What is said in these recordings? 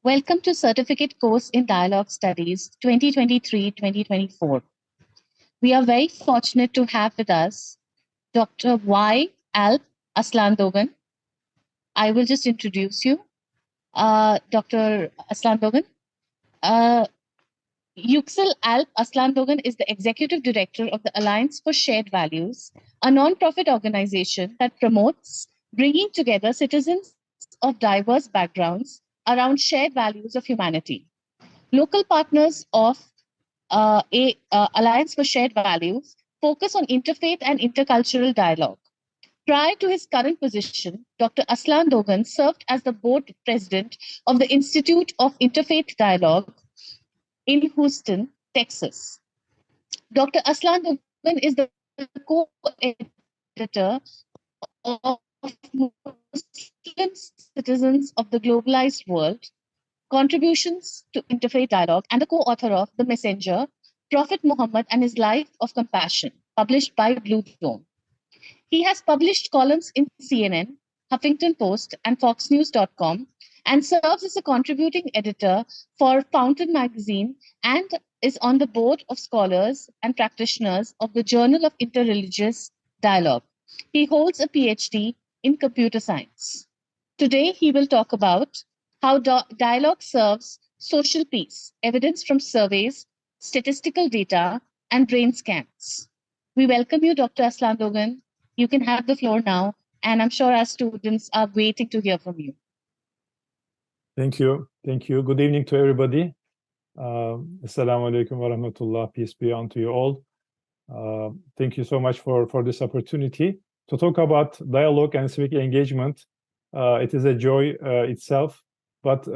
Welcome to Certificate Course in Dialogue Studies 2023-2024. We are very fortunate to have with us Dr. Yuksel Alp Aslandogan. I will just introduce you. Dr. Aslandogan. Yuksel Alp Aslandogan is the Executive Director of the Alliance for Shared Values, a non-profit organization that promotes bringing together citizens of diverse backgrounds around shared values of humanity. Local partners of Alliance for Shared Values focus on interfaith and intercultural dialogue. Prior to his current position, Dr. Aslandogan served as the board president of the Institute of Interfaith Dialogue in Houston, Texas. Dr. Aslandogan is the co-editor of Muslim Citizens of the Globalized World, Contributions to Interfaith Dialogue, and the co-author of The Messenger, Prophet Muhammad and His Life of Compassion, published by Blue Dome. He has published columns in CNN, Huffington Post, and FoxNews.com, and serves as a contributing editor for Fountain magazine and is on the board of scholars and practitioners of the Journal of Interreligious Dialogue. He holds a PhD in computer science. Today, he will talk about how dialogue serves social peace, evidence from surveys, statistical data, and brain scans. We welcome you, Dr. Aslandogan. You can have the floor now, and I'm sure our students are waiting to hear from you. Thank you. Thank you. Good evening to everybody. Assalamu alaikum wa rahmatullah. Peace be unto you all. Thank you so much for this opportunity to talk about dialogue and civic engagement. It is a joy itself, but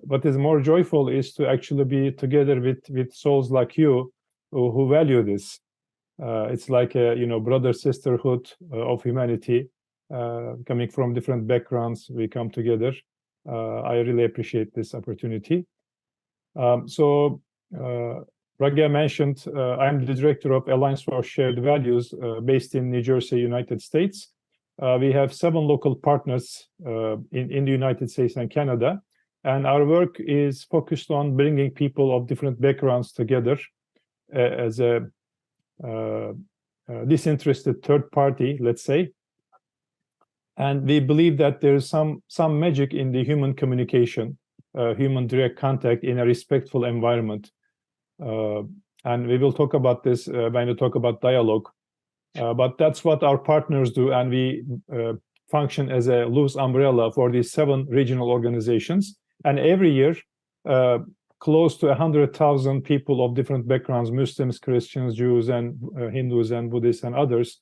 what is more joyful is to actually be together with souls like you who value this. It's like a brother sisterhood of humanity, coming from different backgrounds. We come together. I really appreciate this opportunity. So Ragya mentioned, I'm the director of Alliance for Shared Values based in New Jersey, United States. We have 7 local partners in the United States and Canada, and our work is focused on bringing people of different backgrounds together as a disinterested third party, let's say. And we believe that there's some magic in the human communication, human direct contact in a respectful environment. And we will talk about this when we talk about dialogue. But that's what our partners do, and we function as a loose umbrella for these 7 regional organizations. And every year, close to 100,000 people of different backgrounds, Muslims, Christians, Jews, and Hindus, and Buddhists, and others,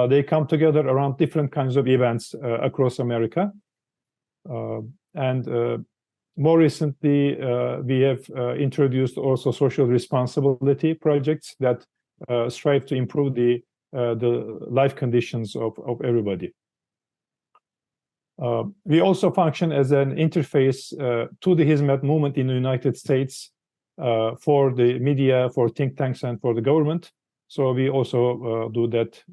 they come together around different kinds of events across America. And more recently, we have introduced also social responsibility projects that strive to improve the life conditions of everybody. We also function as an interface to the Hizmet movement in the United States for the media, for think tanks, and for the government. So we also do that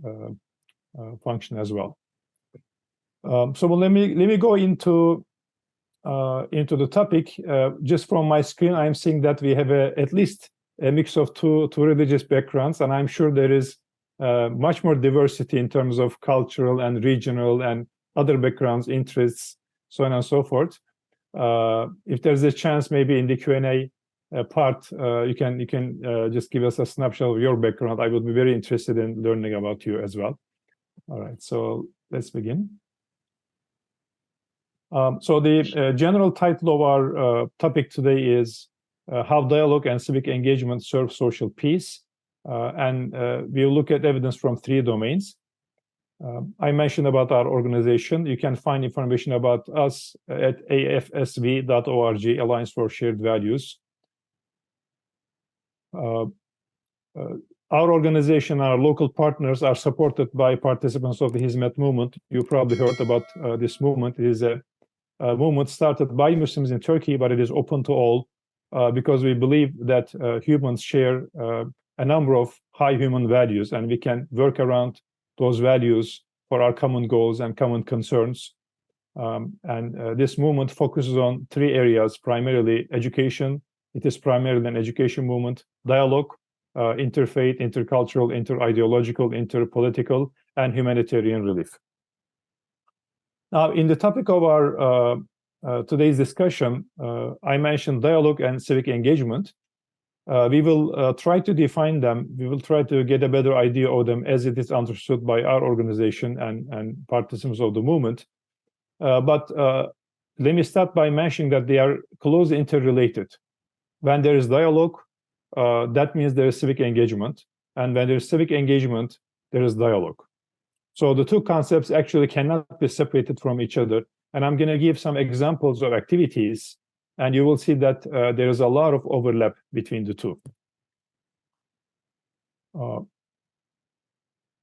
function as well. So let me go into the topic. Just from my screen, I'm seeing that we have at least a mix of two religious backgrounds, and I'm sure there is much more diversity in terms of cultural and regional and other backgrounds, interests, so on and so forth. If there's a chance, maybe in the Q&A part, you can just give us a snapshot of your background. I would be very interested in learning about you as well. All right, so let's begin. So the general title of our topic today is How Dialogue and Civic Engagement Serve Social Peace. And we'll look at evidence from 3 domains. I mentioned about our organization. You can find information about us at AfSV.org, Alliance for Shared Values. Our organization, our local partners are supported by participants of the Hizmet movement. You probably heard about this movement. It is a movement started by Muslims in Turkey, but it is open to all because we believe that humans share a number of high human values, and we can work around those values for our common goals and common concerns. This movement focuses on three areas, primarily education. It is primarily an education movement, dialogue, interfaith, intercultural, inter-ideological, interpolitical, and humanitarian relief. Now, in the topic of our today's discussion, I mentioned dialogue and civic engagement. We will try to define them. We will try to get a better idea of them as it is understood by our organization and participants of the movement. But let me start by mentioning that they are closely interrelated. When there is dialogue, that means there is civic engagement. And when there is civic engagement, there is dialogue. So the two concepts actually cannot be separated from each other. And I'm going to give some examples of activities, and you will see that there is a lot of overlap between the two.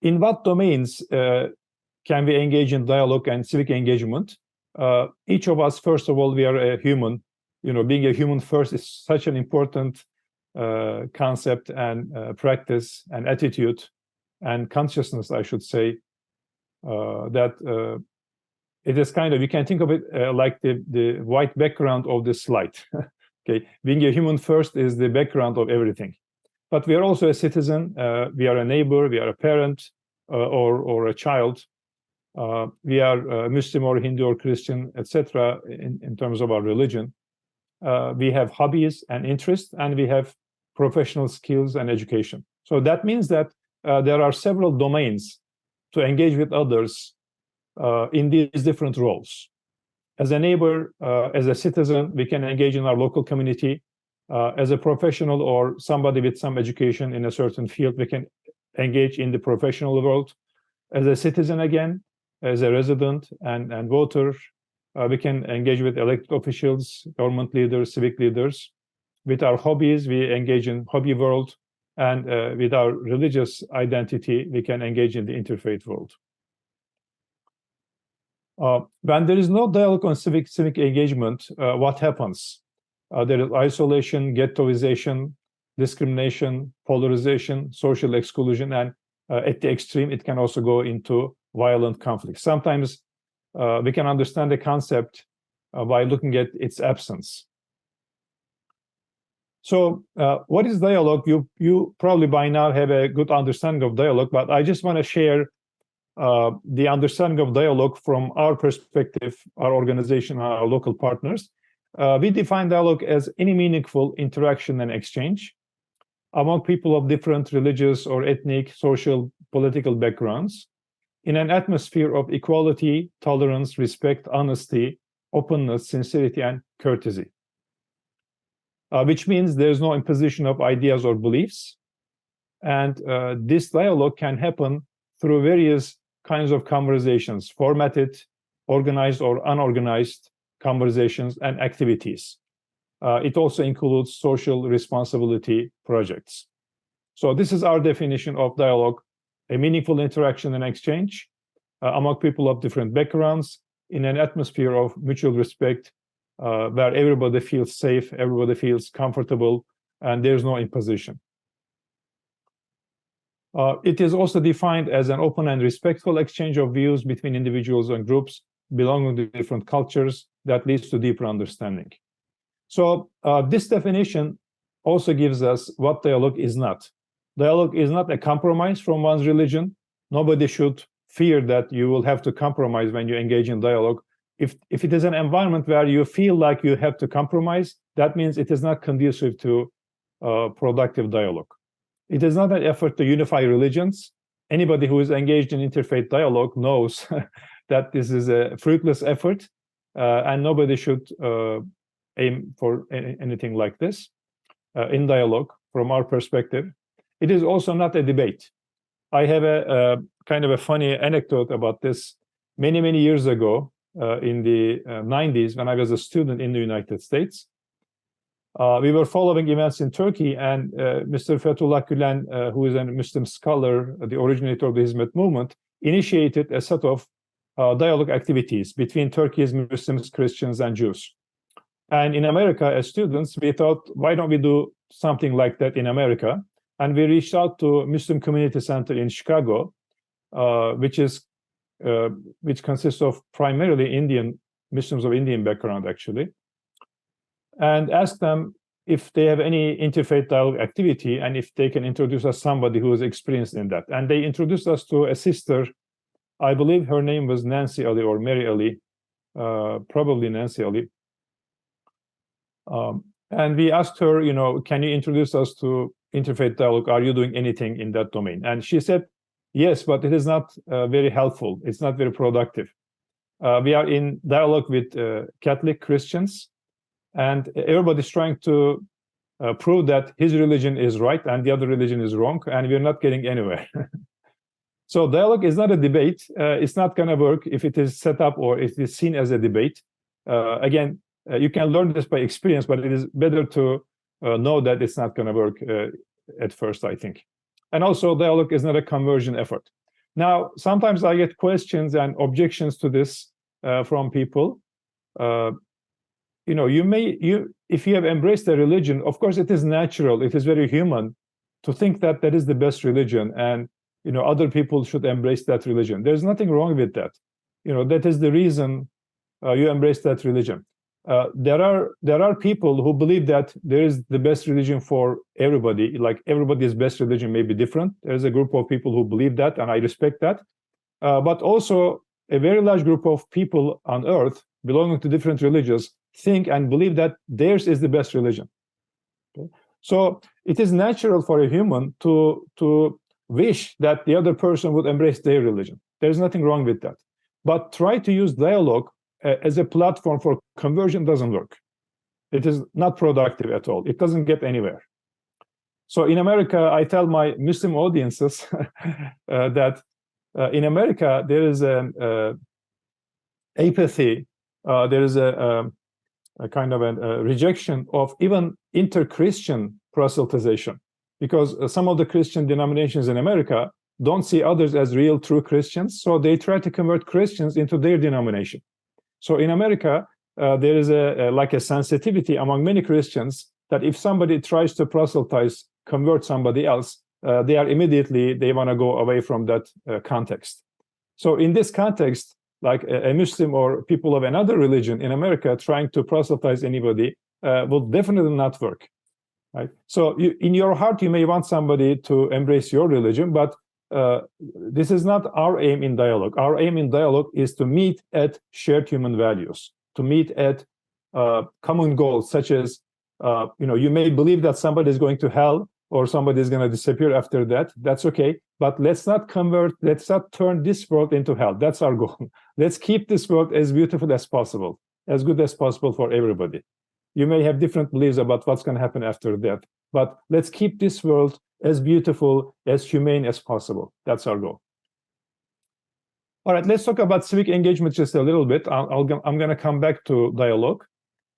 In what domains can we engage in dialogue and civic engagement? Each of us, first of all, we are a human. You know, being a human first is such an important concept and practice and attitude and consciousness, I should say, that it is kind of, you can think of it like the white background of the slide. Okay, being a human first is the background of everything. But we are also a citizen, we are a neighbor, we are a parent or a child. We are Muslim or Hindu or Christian, etc. in terms of our religion. We have hobbies and interests, and we have professional skills and education. So that means that there are several domains to engage with others in these different roles. As a neighbor, as a citizen, we can engage in our local community. As a professional or somebody with some education in a certain field, we can engage in the professional world. As a citizen, again, as a resident and voter, we can engage with elected officials, government leaders, civic leaders. With our hobbies, we engage in hobby world. And with our religious identity, we can engage in the interfaith world. When there is no dialogue on civic engagement, what happens? There is isolation, ghettoization, discrimination, polarization, social exclusion, and at the extreme, it can also go into violent conflict. Sometimes we can understand the concept by looking at its absence. So what is dialogue? You probably by now have a good understanding of dialogue, but I just want to share the understanding of dialogue from our perspective, our organization, our local partners. We define dialogue as any meaningful interaction and exchange among people of different religious or ethnic, social, political backgrounds in an atmosphere of equality, tolerance, respect, honesty, openness, sincerity, and courtesy. Which means there's no imposition of ideas or beliefs. And this dialogue can happen through various kinds of conversations, formatted, organized, or unorganized conversations and activities. It also includes social responsibility projects. So this is our definition of dialogue: a meaningful interaction and exchange among people of different backgrounds in an atmosphere of mutual respect, where everybody feels safe, everybody feels comfortable, and there's no imposition. It is also defined as an open and respectful exchange of views between individuals and groups belonging to different cultures that leads to deeper understanding. So this definition also gives us what dialogue is not. Dialogue is not a compromise from one's religion. Nobody should fear that you will have to compromise when you engage in dialogue. If it is an environment where you feel like you have to compromise, that means it is not conducive to productive dialogue. It is not an effort to unify religions. Anybody who is engaged in interfaith dialogue knows that this is a fruitless effort, and nobody should aim for anything like this in dialogue from our perspective. It is also not a debate. I have a kind of a funny anecdote about this. Many years ago, in the 90s, when I was a student in the United States, we were following events in Turkey, and Mr. Fethullah Gülen, who is a Muslim scholar, the originator of the Hizmet movement, initiated a set of dialogue activities between Turkey's Muslims, Christians, and Jews. And in America, as students, we thought, why don't we do something like that in America? And we reached out to Muslim Community Center in Chicago, which is which consists of primarily Indian Muslims of Indian background, actually, and asked them if they have any interfaith dialogue activity and if they can introduce us somebody who is experienced in that. And they introduced us to a sister, I believe her name was Nancy Ali or Mary Ali, probably Nancy Ali. And we asked her, can you introduce us to interfaith dialogue? Are you doing anything in that domain? And she said, yes, but it is not very helpful. It's not very productive. We are in dialogue with Catholic Christians, and everybody's trying to prove that his religion is right and the other religion is wrong, and we're not getting anywhere. So dialogue is not a debate. It's not going to work if it is set up or if it is seen as a debate. Again, you can learn this by experience, but it is better to know that it's not going to work at first, I think. And also, dialogue is not a conversion effort. Now, sometimes I get questions and objections to this from people. If you have embraced a religion, of course, it is natural, it is very human to think that that is the best religion, and other people should embrace that religion. There's nothing wrong with that. That is the reason you embrace that religion. There are people who believe that there is the best religion for everybody, like everybody's best religion may be different. There's a group of people who believe that, and I respect that. But also a very large group of people on earth belonging to different religions think and believe that theirs is the best religion. Okay? So it is natural for a human to wish that the other person would embrace their religion. There's nothing wrong with that. But try to use dialogue as a platform for conversion doesn't work. It is not productive at all. It doesn't get anywhere. So in America, I tell my Muslim audiences that in America, there is apathy, there is a kind of a rejection of even inter-Christian proselytization, because some of the Christian denominations in America don't see others as real, true Christians, so they try to convert Christians into their denomination. So in America, there is a sensitivity among many Christians that if somebody tries to proselytize, convert somebody else, they want to go away from that context. So in this context, like a Muslim or people of another religion in America trying to proselytize anybody will definitely not work. Right? So in your heart, you may want somebody to embrace your religion, but this is not our aim in dialogue. Our aim in dialogue is to meet at shared human values, to meet at common goals, such as, you may believe that somebody is going to hell or somebody is going to disappear after that. That's okay. But let's not turn this world into hell. That's our goal. Let's keep this world as beautiful as possible, as good as possible for everybody. You may have different beliefs about what's going to happen after death, but let's keep this world as beautiful, as humane as possible. That's our goal. All right, let's talk about civic engagement just a little bit. I'm going to come back to dialogue,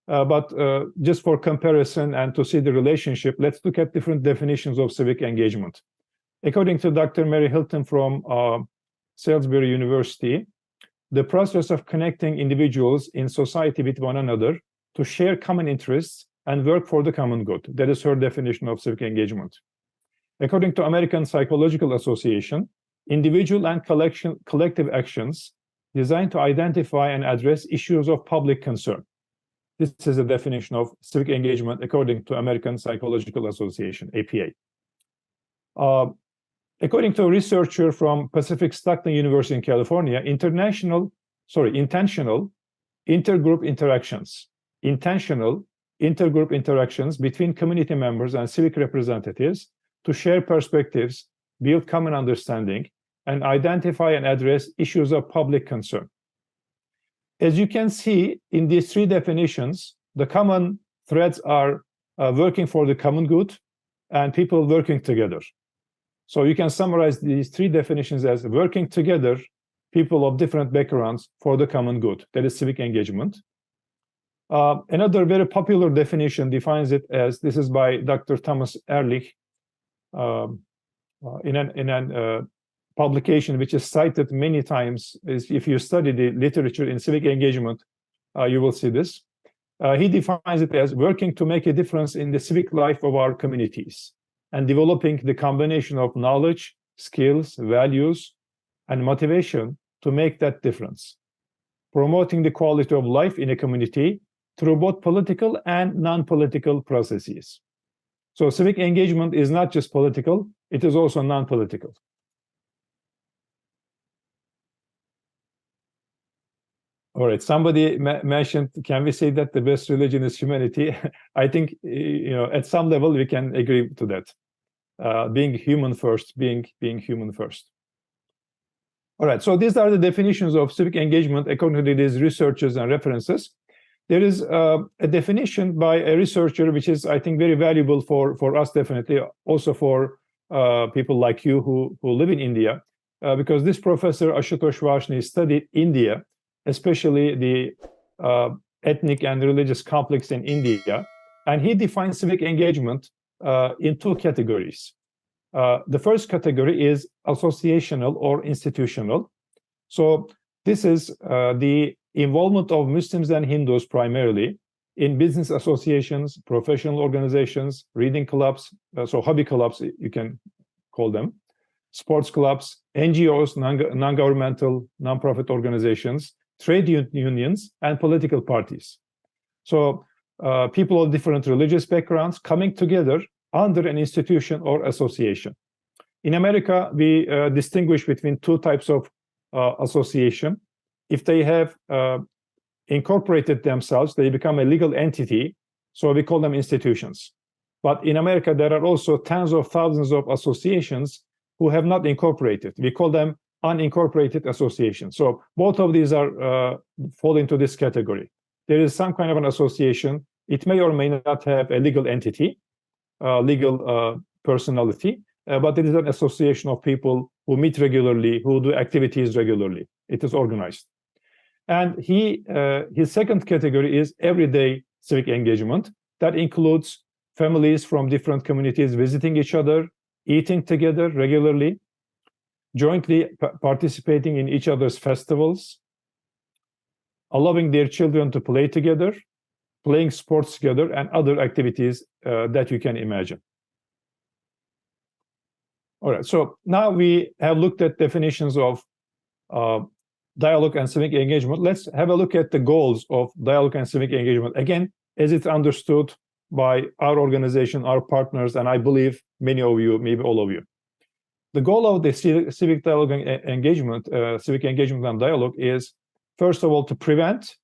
but just for comparison and to see the relationship, let's look at different definitions of civic engagement. According to Dr. Mary Hilton from Salisbury University, the process of connecting individuals in society with one another to share common interests and work for the common good. That is her definition of civic engagement. According to American Psychological Association, individual and collective actions designed to identify and address issues of public concern. This is a definition of civic engagement according to American Psychological Association, APA. According to a researcher from Pacific Stockton University in California, intentional intergroup interactions between community members and civic representatives to share perspectives, build common understanding, and identify and address issues of public concern. As you can see in these three definitions, the common threads are working for the common good and people working together. So you can summarize these three definitions as working together, people of different backgrounds for the common good. That is civic engagement. Another very popular definition defines it as, this is by Dr. Thomas Ehrlich, in an publication which is cited many times. If you study the literature in civic engagement, you will see this. He defines it as working to make a difference in the civic life of our communities and developing the combination of knowledge, skills, values, and motivation to make that difference, promoting the quality of life in a community through both political and non-political processes. So civic engagement is not just political, it is also non-political. All right, somebody mentioned, can we say that the best religion is humanity? I think, at some level we can agree to that. Being human first, being human first. All right, so these are the definitions of civic engagement according to these researchers and references. There is a definition by a researcher which is, I think, very valuable for us, definitely, also for people like you who live in India, because this professor, Ashutosh Varshney, studied India, especially the ethnic and religious conflicts in India, and he defined civic engagement in two categories. The first category is associational or institutional. So this is the involvement of Muslims and Hindus primarily in business associations, professional organizations, reading clubs, so hobby clubs, you can call them, sports clubs, NGOs, non-governmental, non-profit organizations, trade unions, and political parties. So people of different religious backgrounds coming together under an institution or association. In America, we distinguish between two types of association. If they have incorporated themselves, they become a legal entity, so we call them institutions. But in America, there are also tens of thousands of associations who have not incorporated. We call them unincorporated associations. So both of these are fall into this category. There is some kind of an association. It may or may not have a legal entity, legal personality, but it is an association of people who meet regularly, who do activities regularly. It is organized. And his second category is everyday civic engagement. That includes families from different communities visiting each other, eating together regularly, jointly participating in each other's festivals, allowing their children to play together, playing sports together, and other activities that you can imagine. All right, so now we have looked at definitions of dialogue and civic engagement. Let's have a look at the goals of dialogue and civic engagement. Again, as it's understood by our organization, our partners, and I believe many of you, maybe all of you. The goal of the civic dialogue and engagement, civic engagement and dialogue is, first of all, to prevent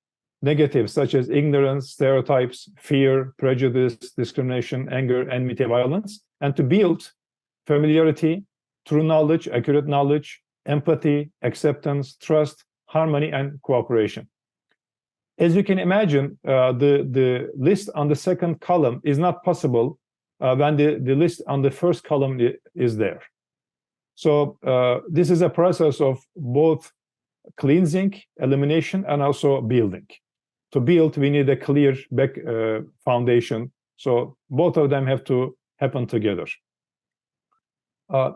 negatives such as ignorance, stereotypes, fear, prejudice, discrimination, anger, enmity, violence, and to build familiarity, true knowledge, accurate knowledge, empathy, acceptance, trust, harmony, and cooperation. As you can imagine, the list on the second column is not possible when the list on the first column is there. So this is a process of both cleansing, elimination, and also building. To build, we need a clear foundation. So both of them have to happen together.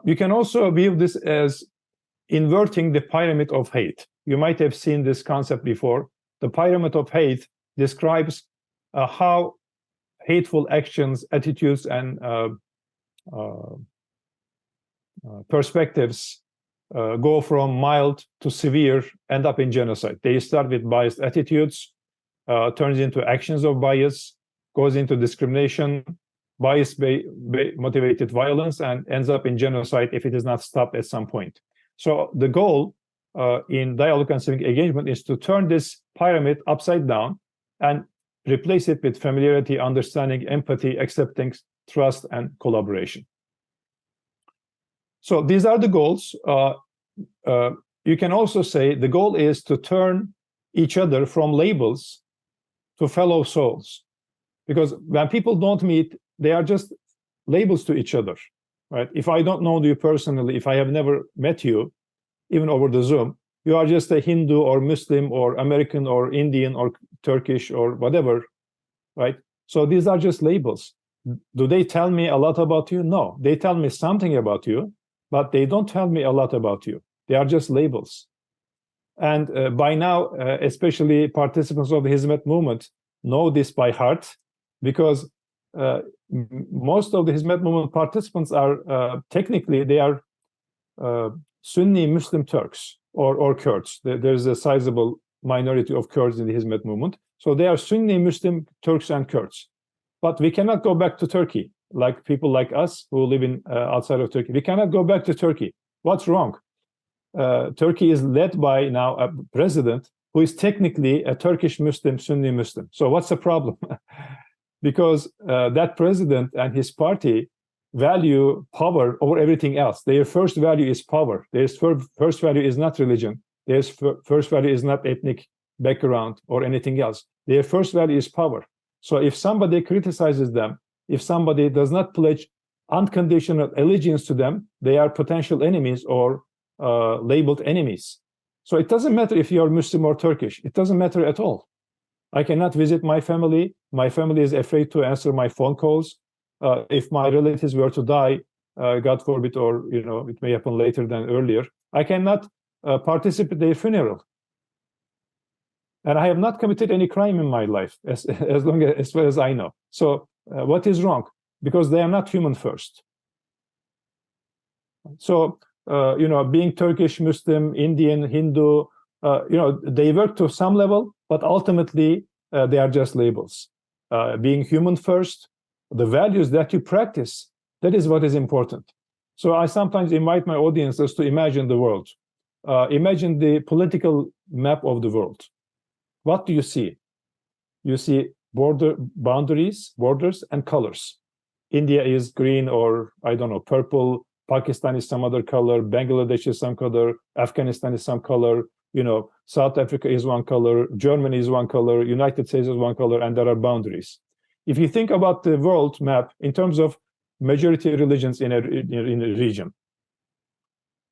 You can also view this as inverting the pyramid of hate. You might have seen this concept before. The pyramid of hate describes how hateful actions, attitudes, and perspectives go from mild to severe, end up in genocide. They start with biased attitudes, turns into actions of bias, goes into discrimination, bias-motivated violence, and ends up in genocide if it is not stopped at some point. So the goal in dialogue and civic engagement is to turn this pyramid upside down and replace it with familiarity, understanding, empathy, acceptance, trust, and collaboration. So these are the goals. You can also say the goal is to turn each other from labels to fellow souls. Because when people don't meet, they are just labels to each other, right? If I don't know you personally, if I have never met you, even over the Zoom, you are just a Hindu or Muslim or American or Indian or Turkish or whatever, right? So these are just labels. Do they tell me a lot about you? No, they tell me something about you, but they don't tell me a lot about you. They are just labels. And by now, especially participants of the Hizmet movement know this by heart, because most of the Hizmet movement participants are technically, they are Sunni Muslim Turks. or Kurds. There's a sizable minority of Kurds in the Hizmet movement. So they are Sunni Muslim Turks and Kurds. But we cannot go back to Turkey, like people like us who live in outside of Turkey. We cannot go back to Turkey. What's wrong? Turkey is led by now a president who is technically a Turkish Muslim, Sunni Muslim. So what's the problem? Because that president and his party value power over everything else. Their first value is power. Their first value is not religion. Their first value is not ethnic background or anything else. Their first value is power. So if somebody criticizes them, if somebody does not pledge unconditional allegiance to them, they are potential enemies or labeled enemies. So it doesn't matter if you're Muslim or Turkish. It doesn't matter at all. I cannot visit my family. My family is afraid to answer my phone calls. If my relatives were to die, God forbid, or it may happen later than earlier, I cannot participate in their funeral. And I have not committed any crime in my life, as far as I know. So what is wrong? Because they are not human first. So being Turkish, Muslim, Indian, Hindu, they work to some level, but ultimately they are just labels. Being human first, the values that you practice, that is what is important. So I sometimes invite my audiences to imagine the world. Imagine the political map of the world. What do you see? You see boundaries, borders, and colors. India is green or, I don't know, purple. Pakistan is some other color. Bangladesh is some color. Afghanistan is some color. South Africa is one color. Germany is one color. United States is one color, and there are boundaries. If you think about the world map in terms of majority religions in a region,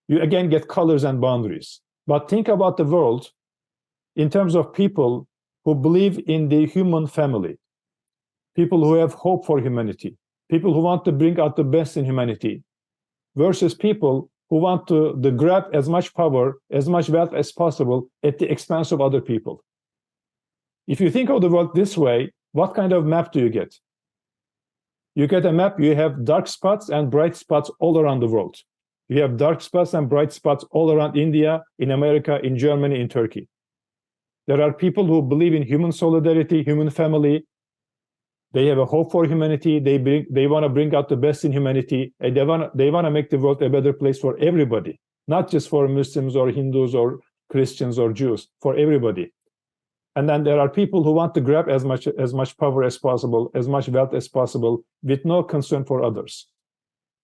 you again get colors and boundaries. But think about the world in terms of people who believe in the human family, people who have hope for humanity, people who want to bring out the best in humanity, versus people who want to grab as much power, as much wealth as possible at the expense of other people. If you think of the world this way, what kind of map do you get? You get a map, you have dark spots and bright spots all around the world. You have dark spots and bright spots all around India, in America, in Germany, in Turkey. There are people who believe in human solidarity, human family. They have a hope for humanity. They want to bring out the best in humanity. And they want to make the world a better place for everybody, not just for Muslims or Hindus or Christians or Jews, for everybody. And then there are people who want to grab as much power as possible, as much wealth as possible, with no concern for others.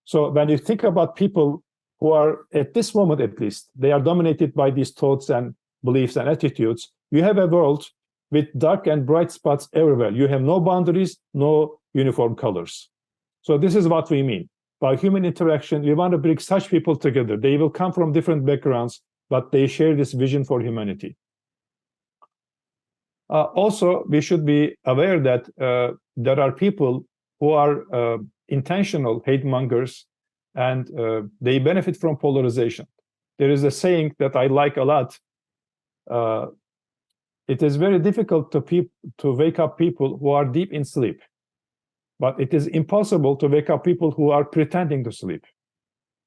So when you think about people who are, at this moment at least, they are dominated by these thoughts and beliefs and attitudes, you have a world with dark and bright spots everywhere. You have no boundaries, no uniform colors. So this is what we mean. By human interaction, we want to bring such people together. They will come from different backgrounds, but they share this vision for humanity. Also, we should be aware that there are people who are intentional hate mongers, and they benefit from polarization. There is a saying that I like a lot. It is very difficult to wake up people who are deep in sleep, but it is impossible to wake up people who are pretending to sleep.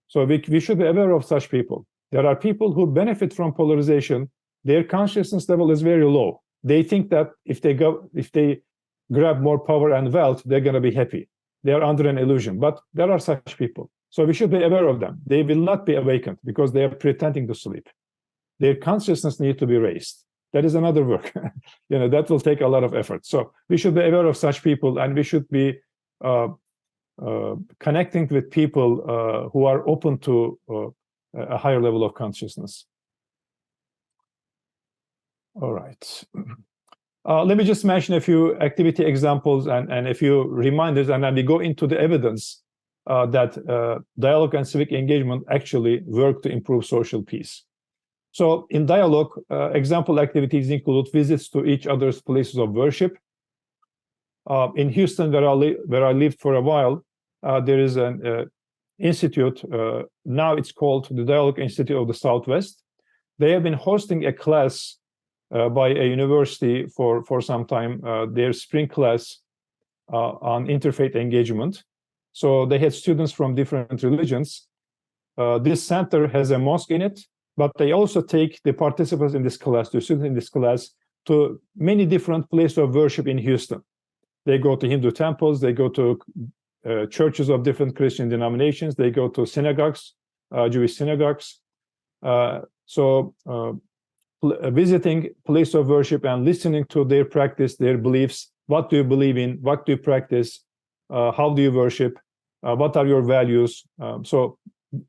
So we should be aware of such people. There are people who benefit from polarization. Their consciousness level is very low. They think that if they grab more power and wealth, they're going to be happy. They are under an illusion, but there are such people. So we should be aware of them. They will not be awakened because they are pretending to sleep. Their consciousness needs to be raised. That is another work. That will take a lot of effort. So we should be aware of such people, and we should be connecting with people who are open to a higher level of consciousness. All right. Let me just mention a few activity examples and a few reminders, and then we go into the evidence that dialogue and civic engagement actually work to improve social peace. So in dialogue, example activities include visits to each other's places of worship. In Houston, where I lived for a while, there is an institute. Now it's called the Dialogue Institute of the Southwest. They have been hosting a class by a university for some time, their spring class on interfaith engagement. So they had students from different religions. This center has a mosque in it. but they also take the participants in this class, the students in this class, to many different places of worship in Houston. They go to Hindu temples, they go to churches of different Christian denominations, they go to synagogues, Jewish synagogues. Visiting place of worship and listening to their practice, their beliefs, what do you believe in, what do you practice, how do you worship, what are your values. So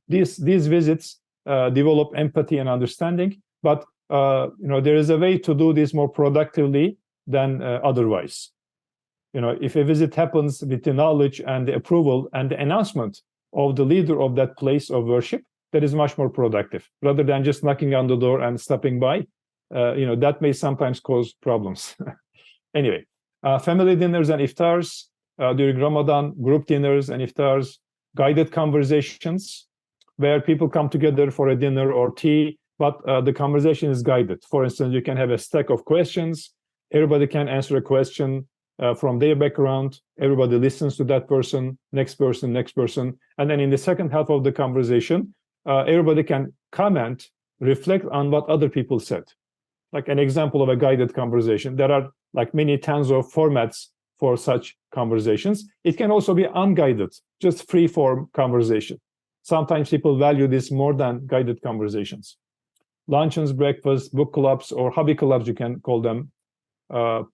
these visits develop empathy and understanding, but there is a way to do this more productively than otherwise. If a visit happens with the knowledge and the approval and the announcement of the leader of that place of worship, that is much more productive, rather than just knocking on the door and stopping by. That may sometimes cause problems. Anyway, family dinners and iftars during Ramadan, group dinners and iftars, guided conversations where people come together for a dinner or tea, but the conversation is guided. For instance, you can have a stack of questions. Everybody can answer a question from their background. Everybody listens to that person, next person. And then in the second half of the conversation, everybody can comment, reflect on what other people said. Like an example of a guided conversation. There are like many tons of formats for such conversations. It can also be unguided, just free-form conversation. Sometimes people value this more than guided conversations. Luncheons, breakfasts, book clubs, or hobby clubs, you can call them,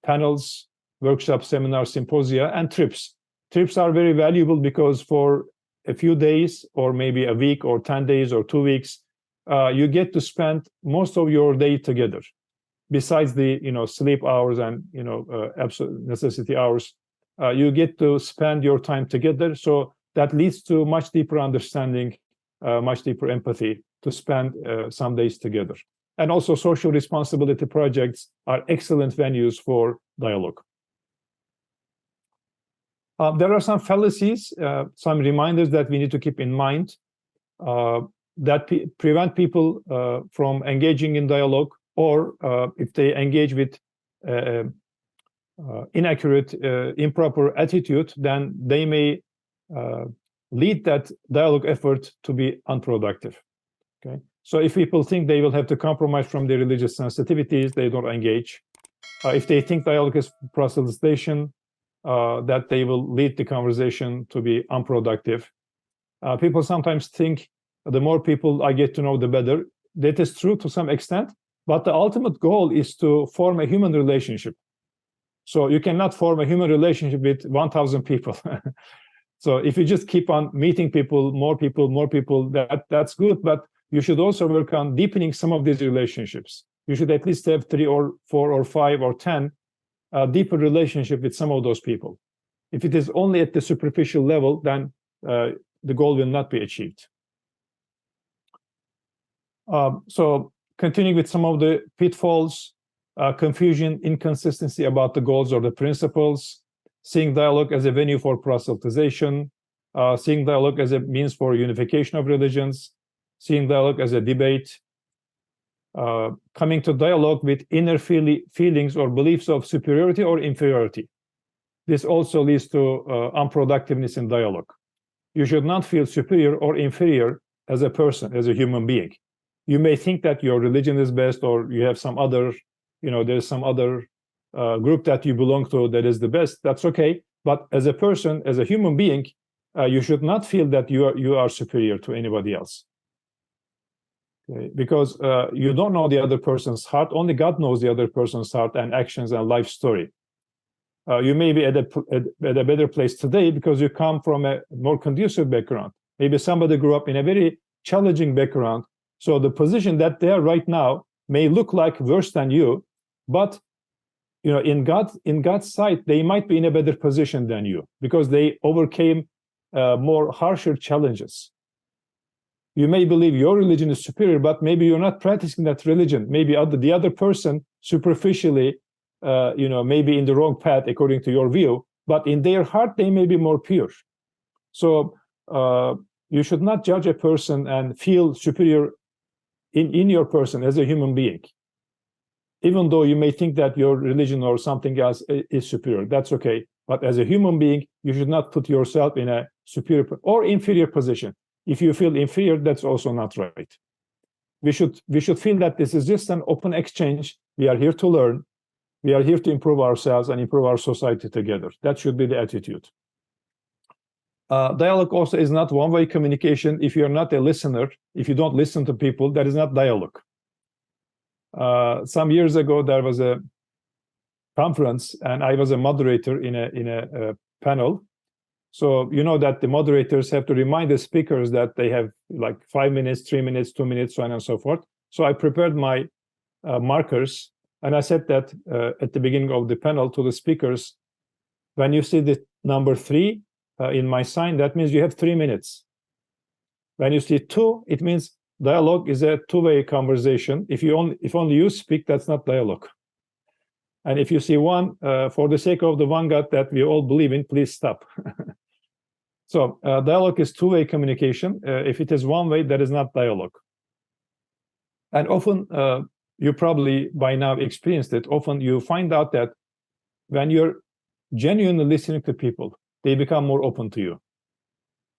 panels, workshops, seminars, symposia, and trips. Trips are very valuable because for a few days, or maybe a week, or 10 days, or 2 weeks, you get to spend most of your day together. Besides the sleep hours and absolute necessity hours, you get to spend your time together. So that leads to much deeper understanding, much deeper empathy to spend some days together. And also social responsibility projects are excellent venues for dialogue. There are some fallacies, some reminders that we need to keep in mind that prevent people from engaging in dialogue, or if they engage with inaccurate, improper attitude, then they may lead that dialogue effort to be unproductive. Okay, so if people think they will have to compromise from their religious sensitivities, they don't engage. If they think dialogue is proselytization, that they will lead the conversation to be unproductive. People sometimes think the more people I get to know, the better. That is true to some extent, but the ultimate goal is to form a human relationship. So you cannot form a human relationship with 1,000 people. So if you just keep on meeting people, more people, that's good, but you should also work on deepening some of these relationships. You should at least have 3 or 4 or 5 or 10 deeper relationship with some of those people. If it is only at the superficial level, then the goal will not be achieved. So continuing with some of the pitfalls, confusion, inconsistency about the goals or the principles, seeing dialogue as a venue for proselytization, seeing dialogue as a means for unification of religions, seeing dialogue as a debate, coming to dialogue with inner feelings or beliefs of superiority or inferiority. This also leads to unproductiveness in dialogue. You should not feel superior or inferior as a person, as a human being. You may think that your religion is best, or you have some other, there's some other group that you belong to that is the best. That's okay. But as a person, as a human being, you should not feel that you are superior to anybody else. Okay? Because you don't know the other person's heart. Only God knows the other person's heart and actions and life story. You may be at a better place today because you come from a more conducive background. Maybe somebody grew up in a very challenging background. So the position that they are right now may look like worse than you, but in God's sight, they might be in a better position than you because they overcame more harsher challenges. You may believe your religion is superior, but maybe you're not practicing that religion. Maybe the other person superficially, maybe in the wrong path according to your view, but in their heart, they may be more pure. So you should not judge a person and feel superior in your person as a human being, even though you may think that your religion or something else is superior. That's okay. But as a human being, you should not put yourself in a superior or inferior position. If you feel inferior, that's also not right. we should feel that this is just an open exchange. We are here to learn. We are here to improve ourselves and improve our society together. That should be the attitude. Dialogue also is not one-way communication. If you're not a listener, if you don't listen to people, that is not dialogue. Some years ago, there was a conference, and I was a moderator in a panel. So you know that the moderators have to remind the speakers that they have like 5 minutes, 3 minutes, 2 minutes, so on and so forth. So I prepared my markers, and I said that at the beginning of the panel to the speakers, when you see the number 3 in my sign, that means you have 3 minutes. When you see 2, it means dialogue is a two-way conversation. If only you speak, that's not dialogue. And if you see 1, for the sake of the one God that we all believe in, please stop. So dialogue is two-way communication. If it is one way, that is not dialogue. And often, you probably by now experienced it, often you find out that when you're genuinely listening to people, they become more open to you.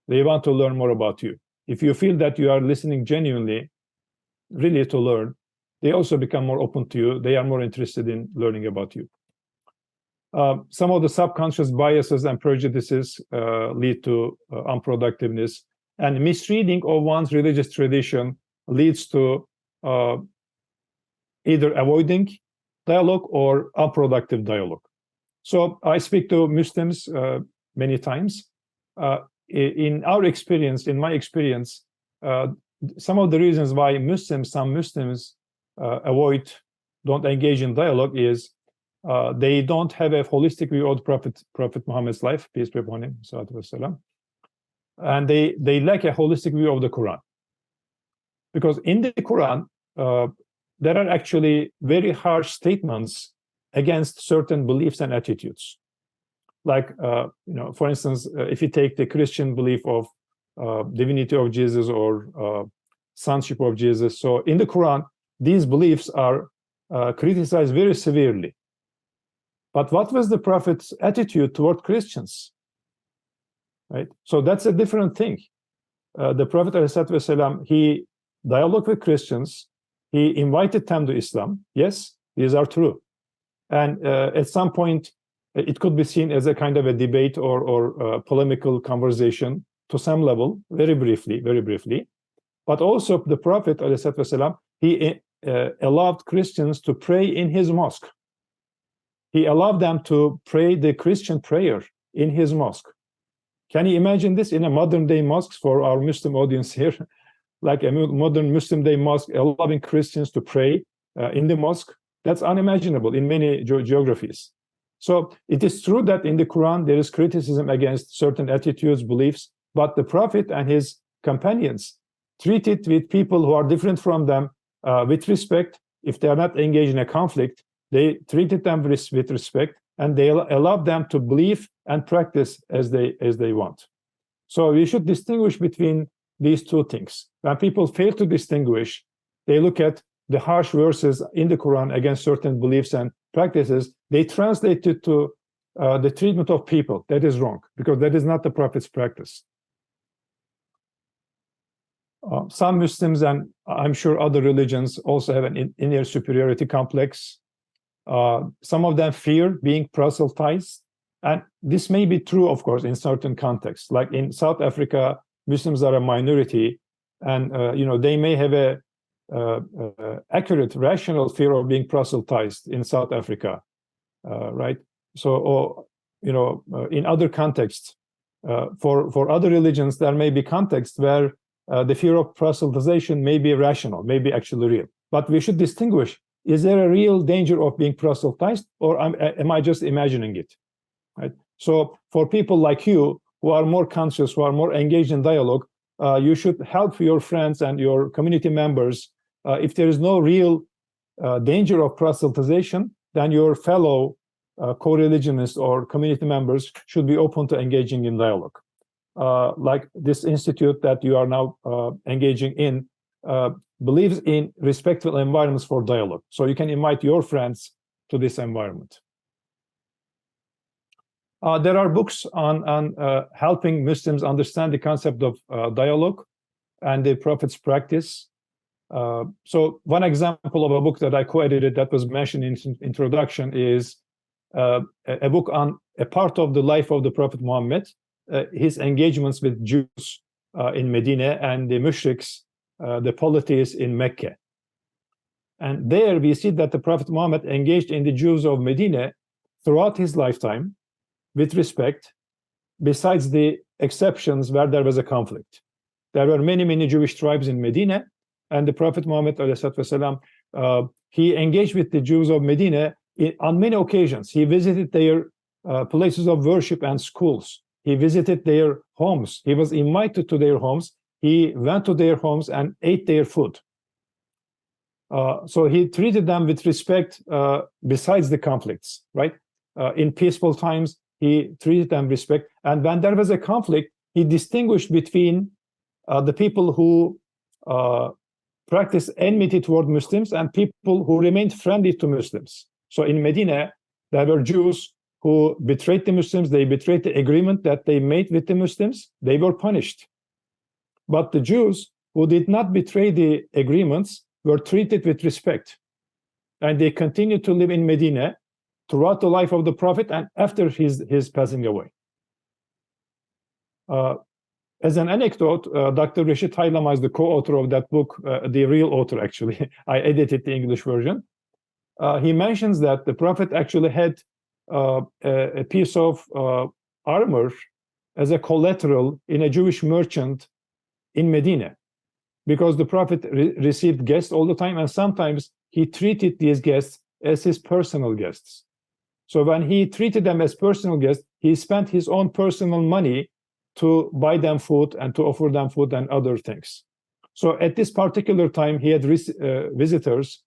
They want to learn more about you. If you feel that you are listening genuinely, really to learn, they also become more open to you. They are more interested in learning about you. Some of the subconscious biases and prejudices lead to unproductiveness, and misreading of one's religious tradition leads to either avoiding dialogue or unproductive dialogue. So I speak to Muslims many times. In my experience, some of the reasons why some Muslims don't engage in dialogue is they don't have a holistic view of Prophet Muhammad's life, peace be upon him, and they lack a holistic view of the Quran. Because in the Quran, there are actually very harsh statements against certain beliefs and attitudes. Like, for instance, if you take the Christian belief of divinity of Jesus or sonship of Jesus, so in the Quran, these beliefs are criticized very severely. But what was the Prophet's attitude toward Christians? Right? So that's a different thing. The Prophet ﷺ, he dialogued with Christians. He invited them to Islam. Yes, these are true. And at some point, it could be seen as a kind of a debate or polemical conversation to some level, very briefly. But also the Prophet ﷺ, he allowed Christians to pray in his mosque. He allowed them to pray the Christian prayer in his mosque. Can you imagine this in a modern day mosque for our Muslim audience here? Like a modern Muslim day mosque allowing Christians to pray in the mosque? That's unimaginable in many geographies. So it is true that in the Quran there is criticism against certain attitudes, beliefs, but the Prophet and his companions treated with people who are different from them with respect. If they are not engaged in a conflict, they treated them with respect, and they allowed them to believe and practice as they want. So we should distinguish between these two things. When people fail to distinguish, they look at the harsh verses in the Quran against certain beliefs and practices. They translate it to the treatment of people. That is wrong, because that is not the Prophet's practice. Some Muslims, and I'm sure other religions, also have an inner superiority complex. Some of them fear being proselytized, and this may be true, of course, in certain contexts. Like in South Africa, Muslims are a minority, and they may have a accurate, rational fear of being proselytized in South Africa, right? So, in other contexts, for other religions, there may be contexts where the fear of proselytization may be rational, may be actually real. But we should distinguish: is there a real danger of being proselytized, or am I just imagining it? Right. So, for people like you who are more conscious, who are more engaged in dialogue, you should help your friends and your community members. If there is no real danger of proselytization, then your fellow co-religionists or community members should be open to engaging in dialogue. Like this institute that you are now engaging in believes in respectful environments for dialogue. So you can invite your friends to this environment. There are books on helping Muslims understand the concept of dialogue and the Prophet's practice. So one example of a book that I co-edited that was mentioned in introduction is a book on a part of the life of the Prophet Muhammad, his engagements with Jews in Medina and the mushriks, the polytheists in Mecca. And there we see that the Prophet Muhammad engaged in the Jews of Medina throughout his lifetime with respect, besides the exceptions where there was a conflict. There were many Jewish tribes in Medina, and the Prophet Muhammad, he engaged with the Jews of Medina on many occasions. He visited their places of worship and schools. He visited their homes. He was invited to their homes. He went to their homes and ate their food. So he treated them with respect besides the conflicts, right? In peaceful times, he treated them with respect. And when there was a conflict, he distinguished between the people who practiced enmity toward Muslims and people who remained friendly to Muslims. So in Medina, there were Jews who betrayed the Muslims. They betrayed the agreement that they made with the Muslims. They were punished. But the Jews who did not betray the agreements were treated with respect. And they continued to live in Medina throughout the life of the Prophet and after his passing away. As an anecdote, Dr. Reşit Haylama is the co-author of that book, the real author, actually. I edited the English version. He mentions that the Prophet actually had a piece of armor as a collateral in a Jewish merchant in Medina, because the Prophet received guests all the time, and sometimes he treated these guests as his personal guests. So when he treated them as personal guests, he spent his own personal money to buy them food and to offer them food and other things. So at this particular time, he had visitors,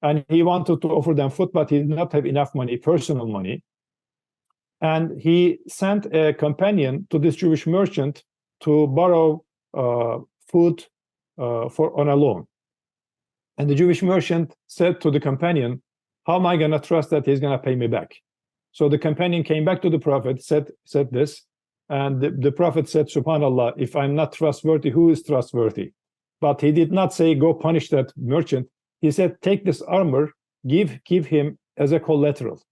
and he wanted to offer them food, but he did not have enough money, personal money. And he sent a companion to this Jewish merchant to borrow food on a loan. And the Jewish merchant said to the companion, "How am I going to trust that he's going to pay me back?" So the companion came back to the Prophet, said this, and the Prophet said, "Subhanallah, if I'm not trustworthy, who is trustworthy?" But he did not say, "Go punish that merchant." He said, "Take this armor, give him as a collateral,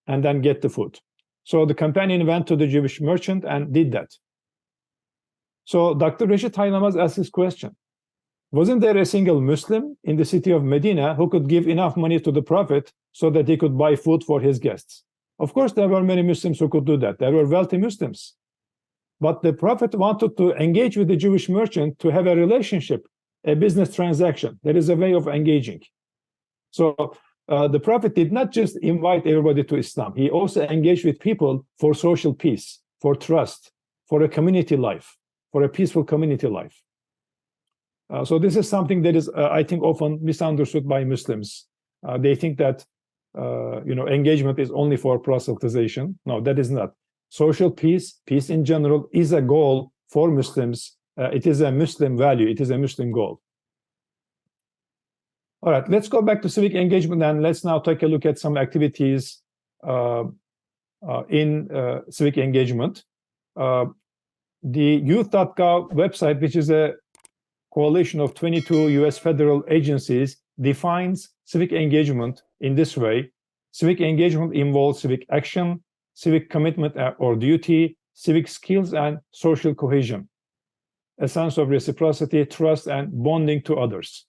and then get the food." So the companion went to the Jewish merchant and did that. So Dr. Reşit Haylama asked this question: wasn't there a single Muslim in the city of Medina who could give enough money to the Prophet so that he could buy food for his guests? Of course, there were many Muslims who could do that. There were wealthy Muslims. But the Prophet wanted to engage with the Jewish merchant to have a relationship, a business transaction. There is a way of engaging. So the Prophet did not just invite everybody to Islam. He also engaged with people for social peace, for trust, for a community life, for a peaceful community life. So this is something that is, I think, often misunderstood by Muslims. They think that engagement is only for proselytization. No, that is not. Social peace, peace in general, is a goal for Muslims. It is a Muslim value. It is a Muslim goal. All right, let's go back to civic engagement, and let's now take a look at some activities in civic engagement. The youth.gov website, which is a coalition of 22 US federal agencies, defines civic engagement in this way. Civic engagement involves civic action, civic commitment or duty, civic skills, and social cohesion, a sense of reciprocity, trust, and bonding to others.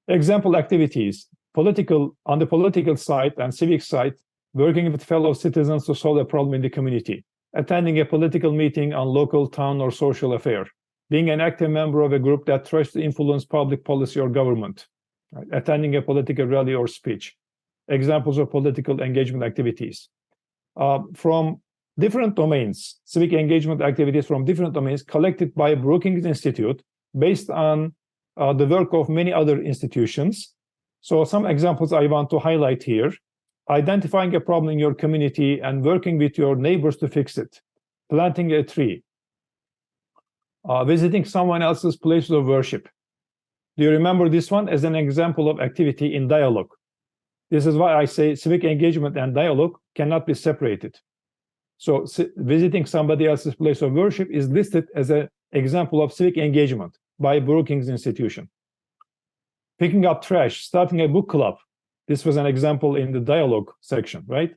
Example activities: on the political side and civic side, working with fellow citizens to solve a problem in the community, attending a political meeting on local, town, or social affair, being an active member of a group that tries to influence public policy or government, right? Attending a political rally or speech. Examples of political engagement activities. From different domains, civic engagement activities from different domains collected by Brookings Institute based on the work of many other institutions. So some examples I want to highlight here: identifying a problem in your community and working with your neighbors to fix it, planting a tree, visiting someone else's place of worship. Do you remember this one as an example of activity in dialogue? This is why I say civic engagement and dialogue cannot be separated. So visiting somebody else's place of worship is listed as an example of civic engagement. by Brookings Institution. Picking up trash, starting a book club. This was an example in the dialogue section, right?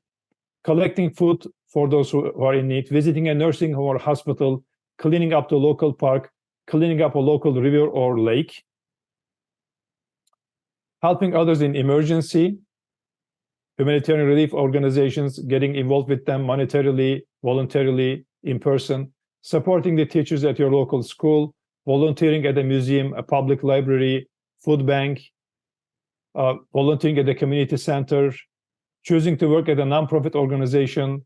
Collecting food for those who are in need, visiting a nursing home or hospital, cleaning up the local park, cleaning up a local river or lake, helping others in emergency, humanitarian relief organizations, getting involved with them monetarily, voluntarily, in person, supporting the teachers at your local school, volunteering at a museum, a public library, food bank, volunteering at a community center, choosing to work at a nonprofit organization,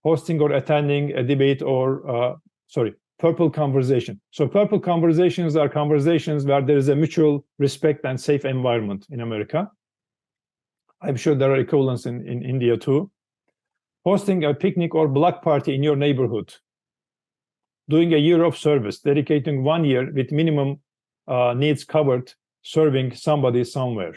hosting or attending a debate or, purple conversation. So purple conversations are conversations where there is a mutual respect and safe environment in America. I'm sure there are equivalents in India too. Hosting a picnic or block party in your neighborhood. Doing a year of service, dedicating 1 year with minimum needs covered, serving somebody somewhere.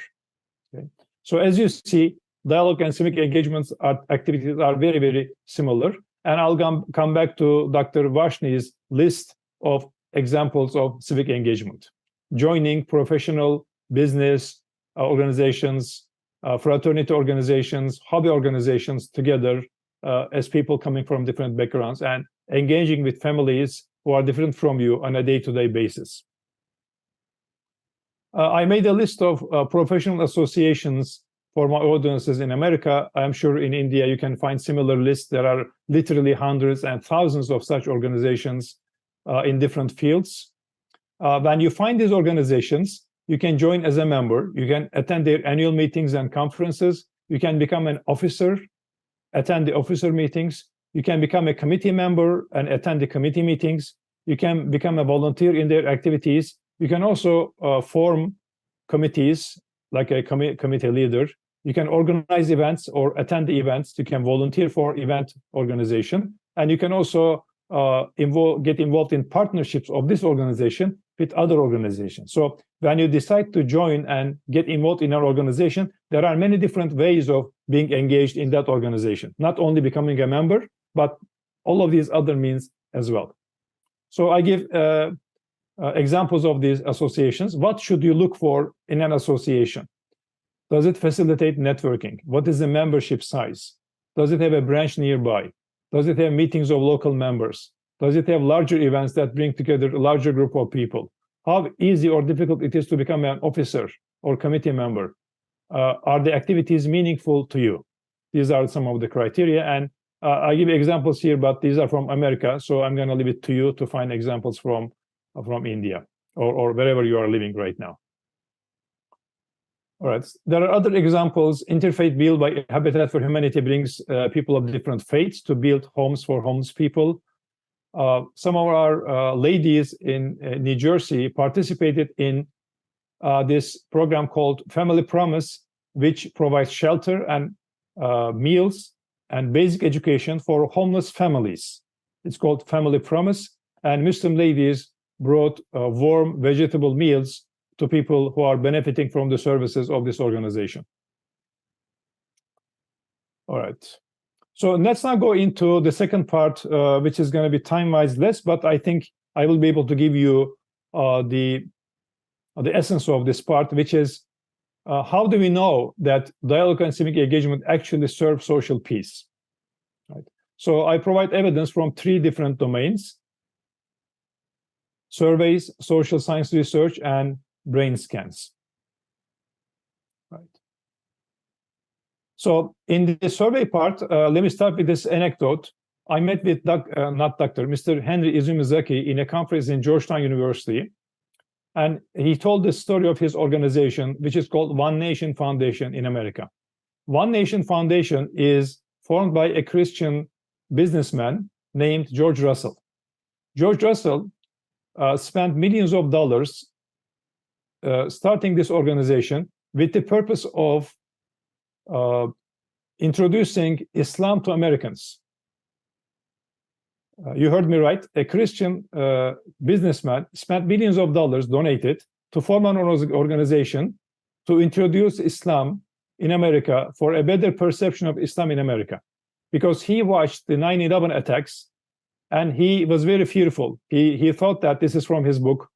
Okay. So as you see, dialogue and civic engagements activities are very, very similar. And I'll come back to Dr. Vashni's list of examples of civic engagement. Joining professional business organizations, fraternity organizations, hobby organizations together as people coming from different backgrounds and engaging with families who are different from you on a day-to-day basis. I made a list of professional associations for my audiences in America. I'm sure in India you can find similar lists. There are literally hundreds and thousands of such organizations in different fields. When you find these organizations, you can join as a member. You can attend their annual meetings and conferences. You can become an officer, attend the officer meetings. You can become a committee member and attend the committee meetings. You can become a volunteer in their activities. You can also form committees like a committee leader. You can organize events or attend the events. You can volunteer for event organization. And you can also get involved in partnerships of this organization with other organizations. So when you decide to join and get involved in our organization, there are many different ways of being engaged in that organization, not only becoming a member, but all of these other means as well. So I give examples of these associations. What should you look for in an association? Does it facilitate networking? What is the membership size? Does it have a branch nearby? Does it have meetings of local members? Does it have larger events that bring together a larger group of people? How easy or difficult it is to become an officer or committee member? Are the activities meaningful to you? These are some of the criteria. And I give examples here, but these are from America. So I'm going to leave it to you to find examples from India or wherever you are living right now. All right. There are other examples. Interfaith Build by Habitat for Humanity brings people of different faiths to build homes for homeless people. Some of our ladies in New Jersey participated in this program called Family Promise, which provides shelter and meals and basic education for homeless families. It's called Family Promise, and Muslim ladies brought warm vegetable meals to people who are benefiting from the services of this organization. All right. So let's now go into the second part, which is going to be time-wise less, but I think I will be able to give you the essence of this part, which is how do we know that dialogue and civic engagement actually serve social peace? Right. So I provide evidence from 3 different domains: surveys, social science research, and brain scans. Right. So in the survey part, let me start with this anecdote. I met with Mr. Henry Izumizaki in a conference in Georgetown University. And he told the story of his organization, which is called One Nation Foundation in America. One Nation Foundation is formed by a Christian businessman named George Russell. George Russell spent millions of dollars starting this organization with the purpose of introducing Islam to Americans. You heard me right. A Christian businessman spent millions of dollars donated to form an organization to introduce Islam in America for a better perception of Islam in America, because he watched the 9/11 attacks and he was very fearful. He thought that, this is from his book,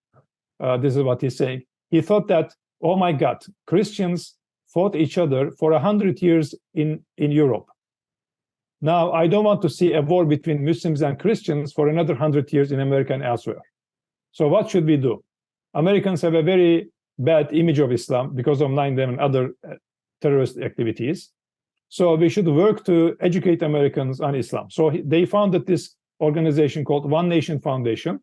This is what he's saying. He thought that, oh my God, Christians fought each other for 100 years in Europe. Now, I don't want to see a war between Muslims and Christians for another 100 years in America and elsewhere. So what should we do? Americans have a very bad image of Islam because of 9/11 and other terrorist activities. So we should work to educate Americans on Islam. So they founded this organization called One Nation Foundation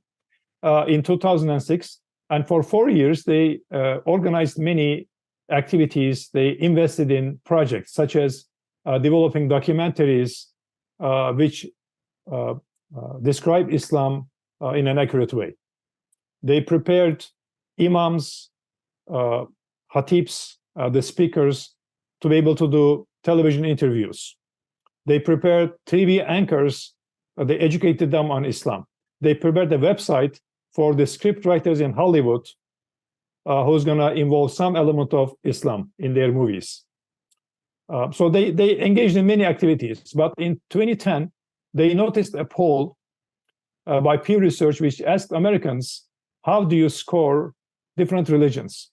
in 2006. And for 4 years, they organized many activities. They invested in projects such as developing documentaries which describe Islam in an accurate way. They prepared imams, khatibs, the speakers, to be able to do television interviews. They prepared TV anchors. They educated them on Islam. They prepared a website for the script writers in Hollywood who's going to involve some element of Islam in their movies. So they engaged in many activities. But in 2010, they noticed a poll by Pew Research which asked Americans, how do you score different religions?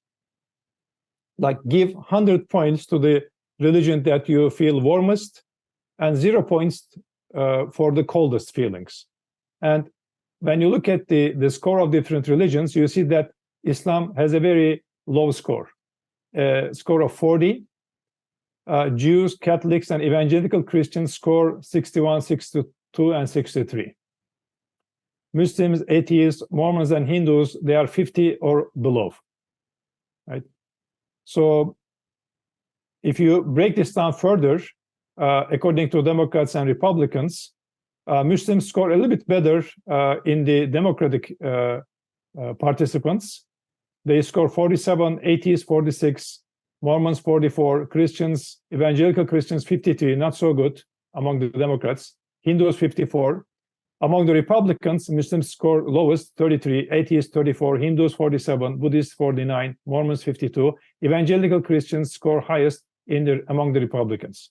Like, give 100 points to the religion that you feel warmest and 0 points for the coldest feelings. And when you look at the score of different religions, you see that Islam has a very low score, score of 40. Jews, Catholics, and evangelical Christians score 61, 62, and 63. Muslims, atheists, Mormons, and Hindus, they are 50 or below, right? So if you break this down further, according to Democrats and Republicans, Muslims score a little bit better in the Democratic participants. They score 47, atheists 46, Mormons 44, Christians, evangelical Christians 53, not so good among the Democrats, Hindus 54. Among the Republicans, Muslims score lowest 33, atheists 34, Hindus 47, Buddhists 49, Mormons 52. Evangelical Christians score highest among the Republicans.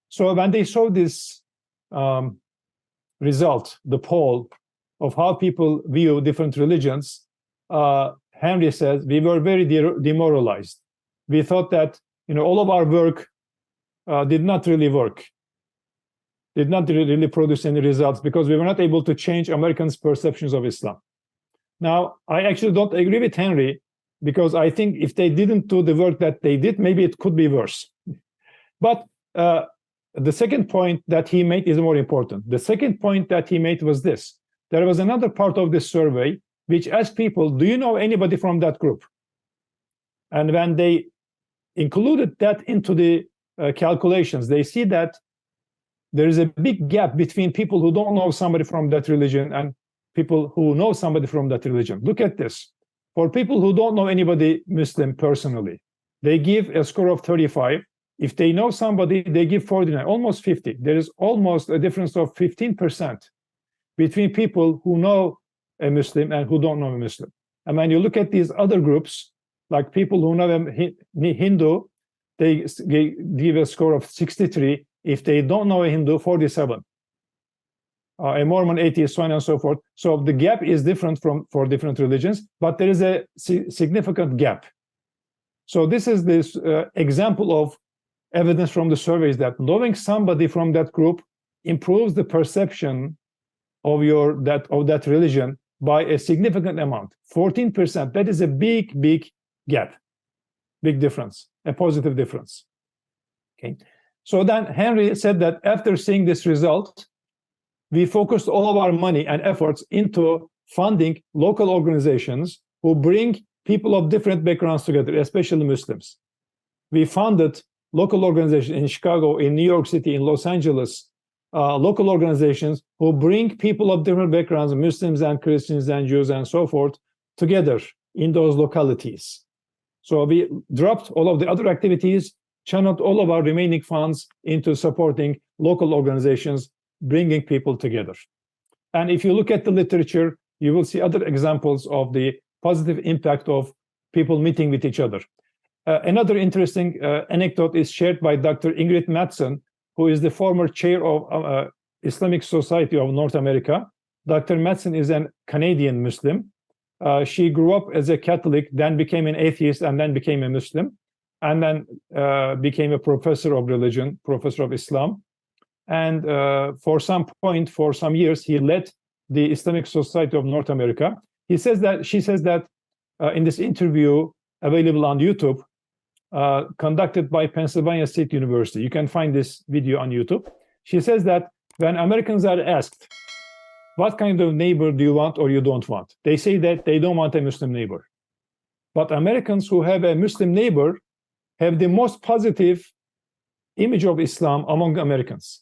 So when they saw this result, the poll of how people view different religions, Henry says, we were very demoralized. We thought that all of our work did not really work, did not really produce any results because we were not able to change Americans' perceptions of Islam. Now, I actually don't agree with Henry because I think if they didn't do the work that they did, maybe it could be worse. But the second point that he made is more important. The second point that he made was this. There was another part of this survey which asked people, do you know anybody from that group? And when they included that into the calculations, they see that there is a big gap between people who don't know somebody from that religion and people who know somebody from that religion. Look at this. For people who don't know anybody Muslim personally, they give a score of 35. If they know somebody, they give 49, almost 50. There is almost a difference of 15% between people who know a Muslim and who don't know a Muslim. And when you look at these other groups, like people who know a Hindu, they give a score of 63. If they don't know a Hindu, 47. A Mormon, atheist, so on and so forth. So the gap is different for different religions, but there is a significant gap. So this is this example of evidence from the surveys that knowing somebody from that group improves the perception of that religion by a significant amount. 14%. That is a big gap, big difference, a positive difference. Okay. So then Henry said that after seeing this result, we focused all of our money and efforts into funding local organizations who bring people of different backgrounds together, especially Muslims. We funded local organizations in Chicago, in New York City, in Los Angeles, local organizations who bring people of different backgrounds, Muslims and Christians and Jews and so forth, together in those localities. So we dropped all of the other activities, channeled all of our remaining funds into supporting local organizations, bringing people together. And if you look at the literature, you will see other examples of the positive impact of people meeting with each other. Another interesting anecdote is shared by Dr. Ingrid Mattson, who is the former chair of Islamic Society of North America. Dr. Mattson is a Canadian Muslim. she grew up as a Catholic, then became an atheist, and then became a Muslim, and then became a professor of religion, professor of Islam. And for some years, he led the Islamic Society of North America. She says that in this interview available on YouTube, conducted by Pennsylvania State University. You can find this video on YouTube. She says that when Americans are asked, what kind of neighbor do you want or you don't want? They say that they don't want a Muslim neighbor. But Americans who have a Muslim neighbor have the most positive image of Islam among Americans.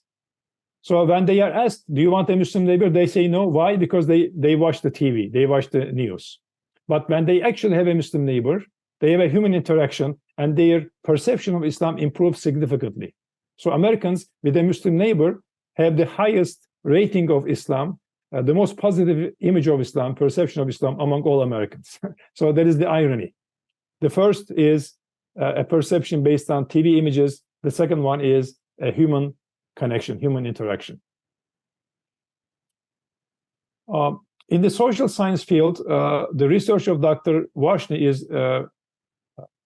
So when they are asked, do you want a Muslim neighbor? They say no. Why? Because they watch the TV, they watch the news. But when they actually have a Muslim neighbor, they have a human interaction, and their perception of Islam improves significantly. So Americans with a Muslim neighbor have the highest rating of Islam, the most positive image of Islam, perception of Islam among all Americans. So that is the irony. The first is a perception based on TV images. The second one is a human connection, human interaction. In the social science field, the research of Dr. Varshney is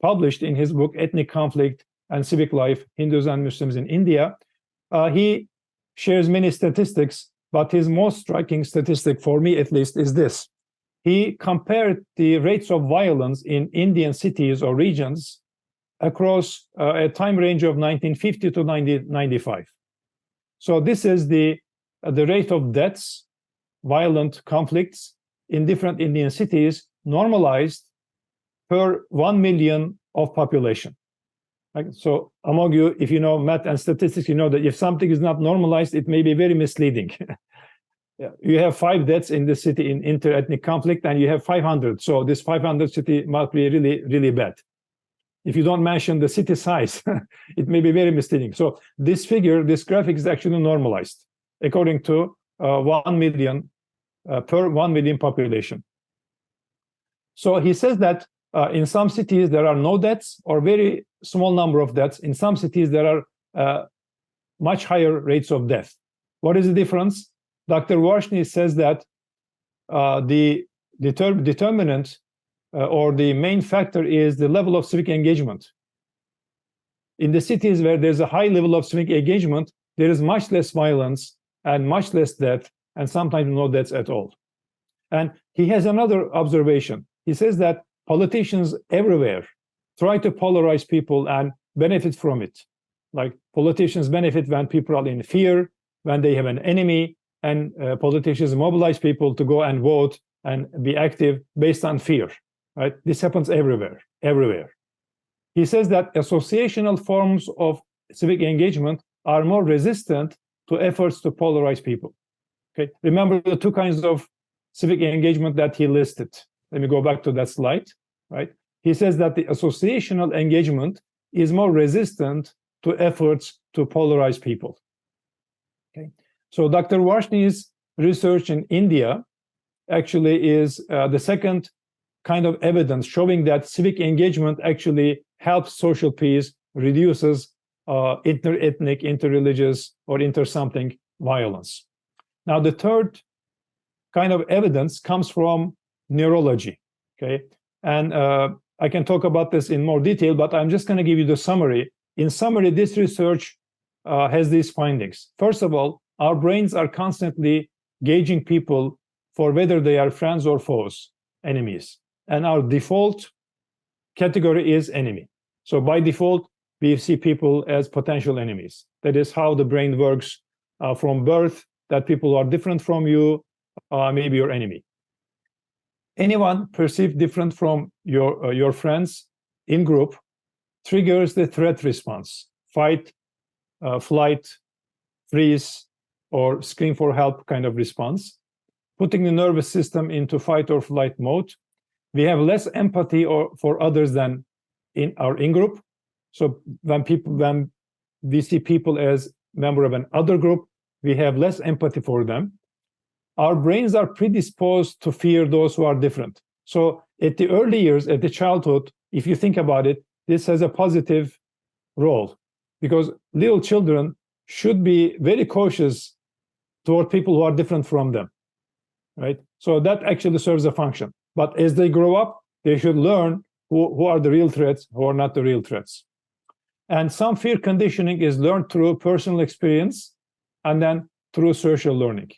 published in his book, Ethnic Conflict and Civic Life, Hindus and Muslims in India. He shares many statistics, but his most striking statistic, for me at least, is this. He compared the rates of violence in Indian cities or regions across a time range of 1950 to 1995. So this is the rate of deaths, violent conflicts in different Indian cities, normalized per 1 million of population. Right? So among you, if you know math and statistics, you know that if something is not normalized, it may be very misleading. Yeah. You have 5 deaths in the city in inter-ethnic conflict, and you have 500. So this 500 city must be really, really bad. If you don't mention the city size, it may be very misleading. So this figure, this graphic is actually normalized according to 1 million per 1 million population. So he says that in some cities there are no deaths or very small number of deaths. In some cities there are much higher rates of death. What is the difference? Dr. Varshney says that the determinant or the main factor is the level of civic engagement. In the cities where there's a high level of civic engagement, there is much less violence and much less death, and sometimes no deaths at all. And he has another observation. He says that politicians everywhere try to polarize people and benefit from it. Like politicians benefit when people are in fear, when they have an enemy, and politicians mobilize people to go and vote and be active based on fear. Right? This happens everywhere. He says that associational forms of civic engagement are more resistant to efforts to polarize people. Okay, remember the 2 kinds of civic engagement that he listed. Let me go back to that slide. Right? He says that the associational engagement is more resistant to efforts to polarize people. Okay, so Dr. Varshney's research in India actually is the second kind of evidence showing that civic engagement actually helps social peace, reduces inter-ethnic, inter-religious, or inter-something violence. Now, the third kind of evidence comes from neurology, okay? And I can talk about this in more detail, but I'm just going to give you the summary. In summary, this research has these findings. First of all, our brains are constantly gauging people for whether they are friends or foes, enemies. And our default category is enemy. So by default, we see people as potential enemies. That is how the brain works from birth, that people are different from you, maybe your enemy. Anyone perceived different from your friends in group triggers the threat response, fight, flight, freeze, or scream for help kind of response, putting the nervous system into fight or flight mode. We have less empathy for others than in our in-group. So when we see people as member of an other group, we have less empathy for them. Our brains are predisposed to fear those who are different. So at the early years, at the childhood, if you think about it, this has a positive role because little children should be very cautious toward people who are different from them, right? So that actually serves a function. But as they grow up, they should learn who are the real threats, who are not the real threats. And some fear conditioning is learned through personal experience and then through social learning.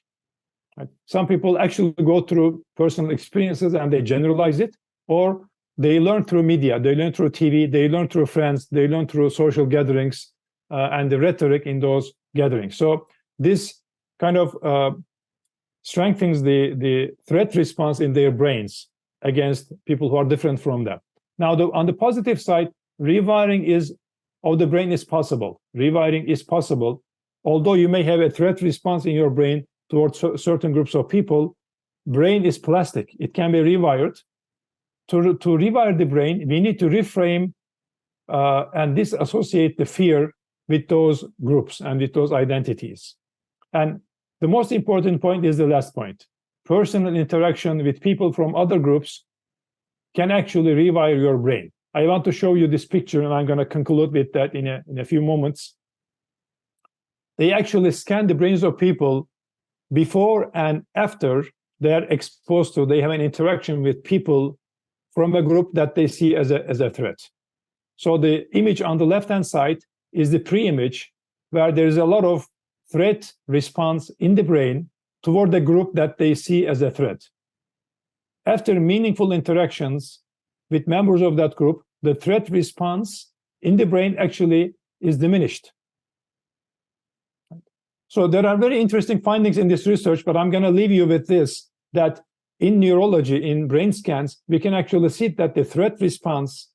Right? Some people actually go through personal experiences and they generalize it, or they learn through media, they learn through TV, they learn through friends, they learn through social gatherings and the rhetoric in those gatherings. So this kind of strengthens the threat response in their brains against people who are different from them. Now, on the positive side, rewiring of the brain is possible. Rewiring is possible. Although you may have a threat response in your brain towards certain groups of people, brain is plastic. It can be rewired. To rewire the brain, we need to reframe and disassociate the fear with those groups and with those identities. And the most important point is the last point. Personal interaction with people from other groups can actually rewire your brain. I want to show you this picture, and I'm going to conclude with that in a few moments. They actually scan the brains of people before and after they are exposed to, they have an interaction with people from a group that they see as a threat. So the image on the left-hand side is the pre-image, where there is a lot of threat response in the brain toward the group that they see as a threat. After meaningful interactions with members of that group, the threat response in the brain actually is diminished. So there are very interesting findings in this research, but I'm going to leave you with this, that in neurology, in brain scans, we can actually see that the threat response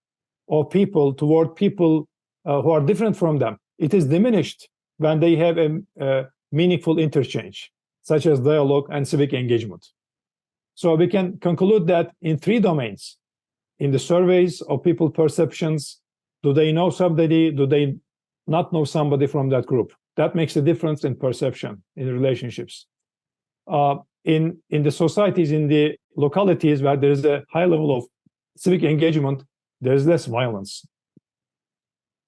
of people toward people who are different from them, it is diminished when they have a meaningful interchange, such as dialogue and civic engagement. So we can conclude that in 3 domains, in the surveys of people perceptions, do they know somebody, do they not know somebody from that group? That makes a difference in perception, in relationships. In the societies, in the localities where there is a high level of civic engagement, there is less violence.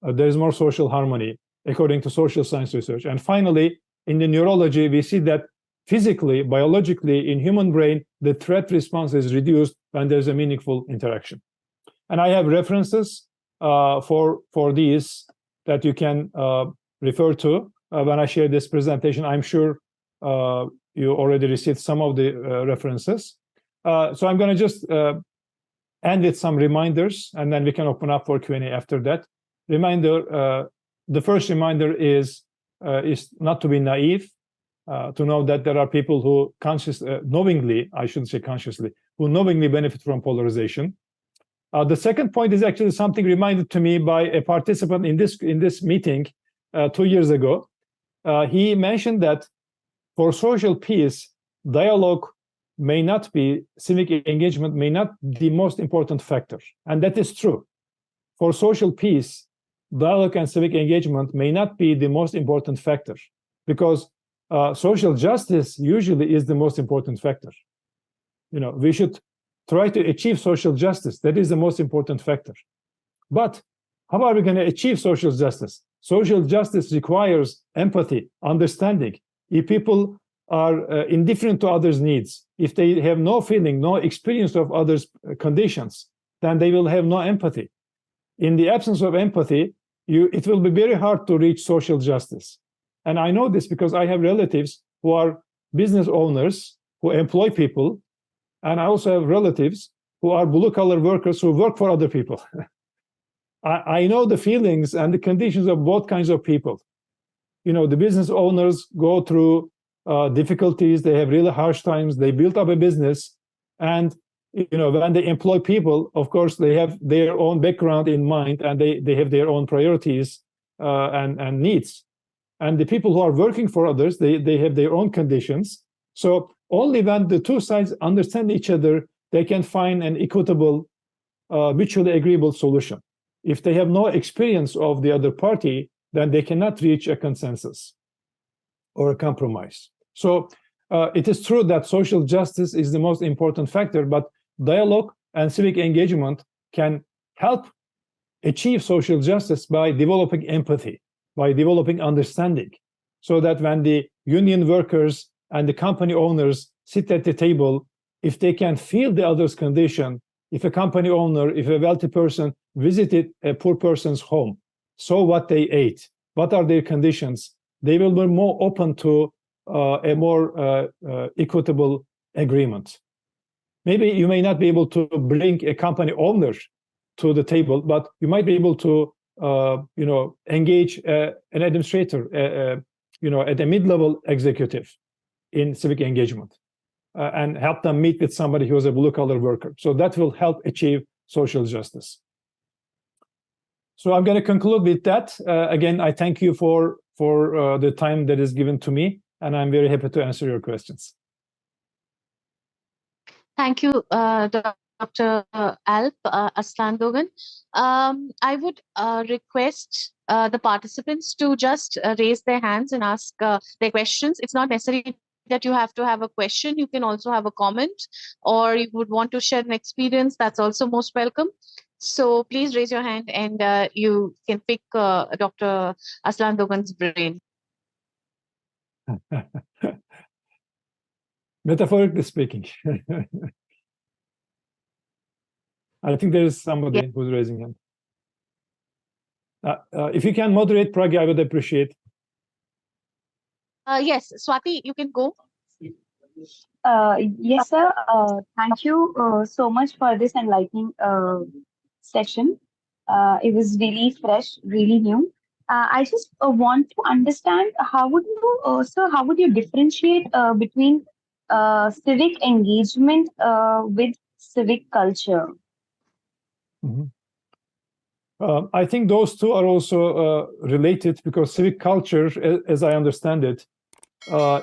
There is more social harmony, according to social science research. And finally, in the neurology, we see that physically, biologically, in human brain, the threat response is reduced when there's a meaningful interaction. And I have references for these that you can refer to when I share this presentation. I'm sure you already received some of the references. So I'm going to just end with some reminders, and then we can open up for Q&A after that. Reminder, the first reminder is not to be naive, to know that there are people who knowingly, I shouldn't say consciously, who knowingly benefit from polarization. The second point is actually something reminded to me by a participant in this meeting 2 years ago. He mentioned that for social peace, dialogue may not be, civic engagement may not be the most important factor. And that is true. For social peace, dialogue and civic engagement may not be the most important factor, because social justice usually is the most important factor. You know, we should try to achieve social justice. That is the most important factor. But how are we going to achieve social justice? Social justice requires empathy, understanding. If people are indifferent to others' needs, if they have no feeling, no experience of others' conditions, then they will have no empathy. In the absence of empathy, it will be very hard to reach social justice. And I know this because I have relatives who are business owners who employ people, and I also have relatives who are blue-collar workers who work for other people. I know the feelings and the conditions of both kinds of people. You know, the business owners go through difficulties, they have really harsh times, they build up a business, and you know, when they employ people, of course, they have their own background in mind, and they have their own priorities and needs. And the people who are working for others, they have their own conditions. So only when the two sides understand each other, they can find an equitable, mutually agreeable solution. If they have no experience of the other party, then they cannot reach a consensus or a compromise. So it is true that social justice is the most important factor, but dialogue and civic engagement can help achieve social justice by developing empathy, by developing understanding, so that when the union workers and the company owners sit at the table, if they can feel the other's condition, if a company owner, if a wealthy person visited a poor person's home, saw what they ate, what are their conditions, they will be more open to a more equitable agreement. Maybe you may not be able to bring a company owner to the table, but you might be able to, engage an administrator, at a mid-level executive in civic engagement, and help them meet with somebody who is a blue-collar worker. So that will help achieve social justice. So I'm going to conclude with that. Again, I thank you for the time that is given to me, and I'm very happy to answer your questions. Thank you, Dr. Alp Aslandogan. I would request the participants to just raise their hands and ask their questions. It's not necessary that you have to have a question. You can also have a comment, or you would want to share an experience. That's also most welcome. So please raise your hand and you can pick Dr. Aslandogan's brain. Metaphorically speaking. I think there is somebody who's raising hand. If you can moderate, Pragya, I would appreciate. Yes, Swati, you can go. Yes, sir. Thank you so much for this enlightening session. It was really fresh, really new. I just want to understand how would you differentiate between civic engagement with civic culture? Mm-hmm. I think those two are also related, because civic culture, as I understand it,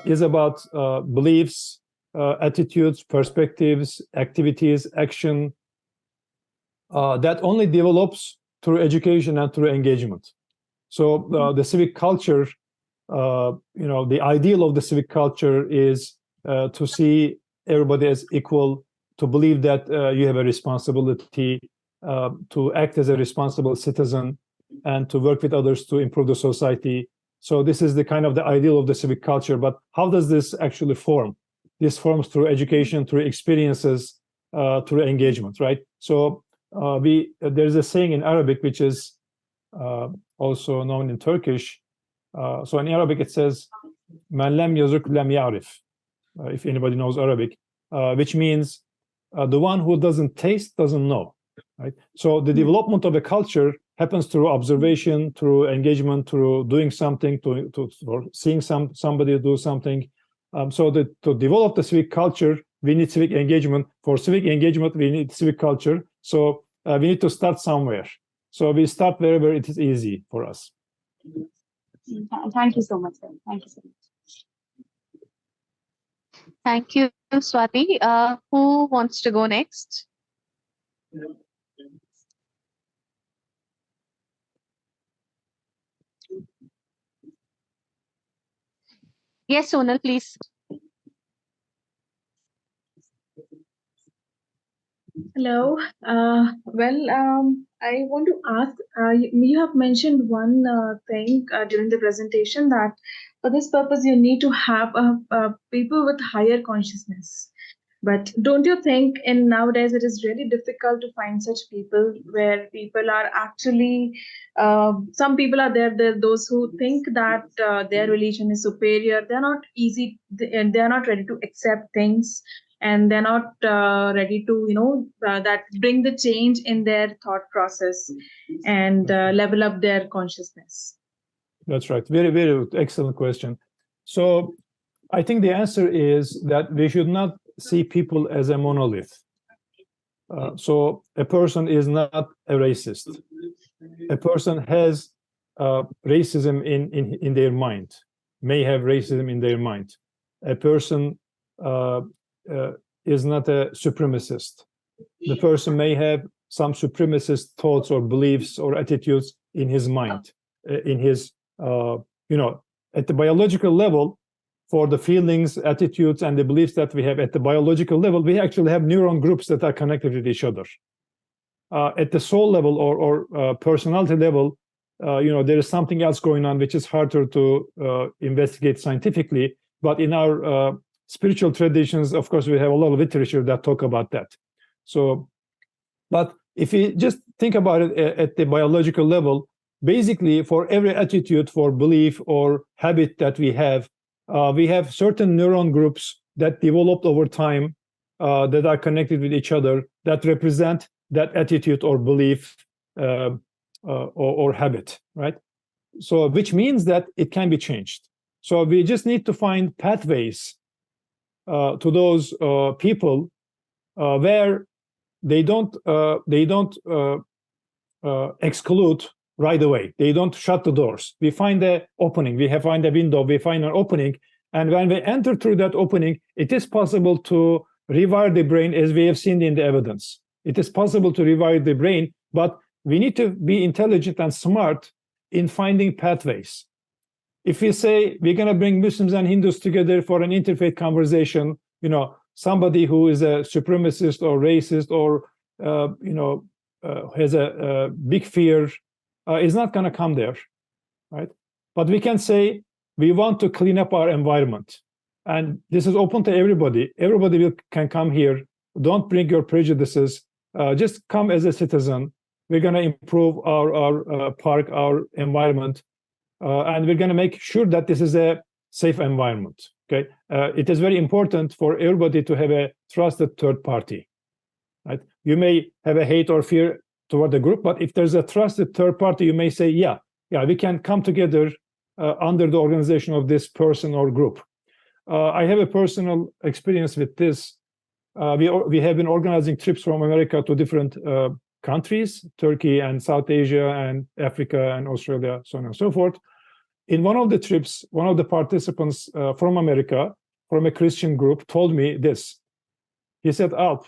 is about beliefs, attitudes, perspectives, activities, action that only develops through education and through engagement. So the civic culture, the ideal of the civic culture is to see everybody as equal, to believe that you have a responsibility to act as a responsible citizen and to work with others to improve the society. So this is the kind of the ideal of the civic culture. But how does this actually form? This forms through education, through experiences, through engagement, right? So there's a saying in Arabic, which is also known in Turkish. So in Arabic, it says, "Man lam yazuk lam ya'rif," if anybody knows Arabic, which means the one who doesn't taste doesn't know, right? So the development of a culture happens through observation, through engagement, through doing something, or seeing somebody do something. So to develop the civic culture, we need civic engagement. For civic engagement, we need civic culture. So we need to start somewhere. So we start wherever it is easy for us. Thank you so much, sir. Thank you so much. Thank you, Swati. Who wants to go next? Yes, Sonal, please. Hello. I want to ask, you have mentioned one thing during the presentation, that for this purpose you need to have people with higher consciousness. But don't you think in nowadays it is really difficult to find such people, where people are actually, some people are there, those who think that their religion is superior. They're not easy, and they're not ready to accept things, and they're not ready to, that bring the change in their thought process and level up their consciousness. That's right. Very, very excellent question. So I think the answer is that we should not see people as a monolith. So a person is not a racist. A person has racism in their mind, may have racism in their mind. A person is not a supremacist. The person may have some supremacist thoughts or beliefs or attitudes in his mind, in his, at the biological level. For the feelings, attitudes, and the beliefs that we have at the biological level, we actually have neuron groups that are connected with each other. At the soul level or personality level, there is something else going on which is harder to investigate scientifically. But in our spiritual traditions, of course, we have a lot of literature that talk about that. So, but if you just think about it at the biological level, basically for every attitude, for belief or habit that we have certain neuron groups that developed over time that are connected with each other that represent that attitude or belief or habit, right? So which means that it can be changed. So we just need to find pathways to those people where they don't exclude right away. They don't shut the doors. We find the opening. We find a window. We find an opening, and when we enter through that opening, it is possible to rewire the brain, as we have seen in the evidence. It is possible to rewire the brain, but we need to be intelligent and smart in finding pathways. If we say we're going to bring Muslims and Hindus together for an interfaith conversation, somebody who is a supremacist or racist or has a big fear is not going to come there, right? But we can say we want to clean up our environment, and this is open to everybody. Everybody can come here. Don't bring your prejudices. Just come as a citizen. We're going to improve our park, our environment, and we're going to make sure that this is a safe environment. Okay, it is very important for everybody to have a trusted third party, right? You may have a hate or fear toward the group, but if there's a trusted third party, you may say, yeah, we can come together under the organization of this person or group. I have a personal experience with this. We have been organizing trips from America to different countries, Turkey and South Asia and Africa and Australia, so on and so forth. In one of the trips, one of the participants from America, from a Christian group, told me this. He said, Alp,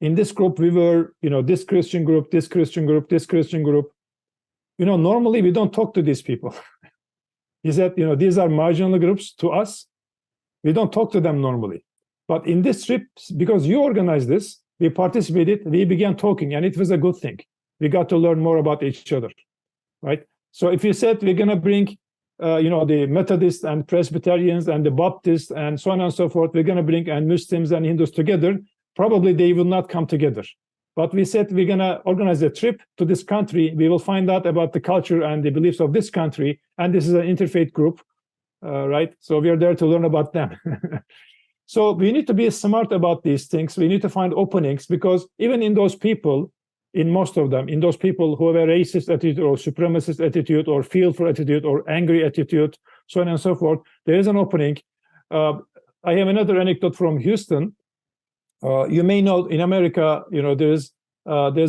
in this group, we were, this Christian group, this Christian group, this Christian group. Normally we don't talk to these people. He said, these are marginal groups to us. We don't talk to them normally. But in this trip, because you organized this, we participated, we began talking, and it was a good thing. We got to learn more about each other, right? So if you said we're going to bring, the Methodists and Presbyterians and the Baptists and so on and so forth, we're going to bring and Muslims and Hindus together, probably they will not come together. But we said we're going to organize a trip to this country. We will find out about the culture and the beliefs of this country. And this is an interfaith group, right? So we are there to learn about them. So we need to be smart about these things. We need to find openings, because even in those people, in most of them, in those people who have a racist attitude or supremacist attitude or fearful attitude or angry attitude, so on and so forth, there is an opening. I have another anecdote from Houston. You may know in America, there's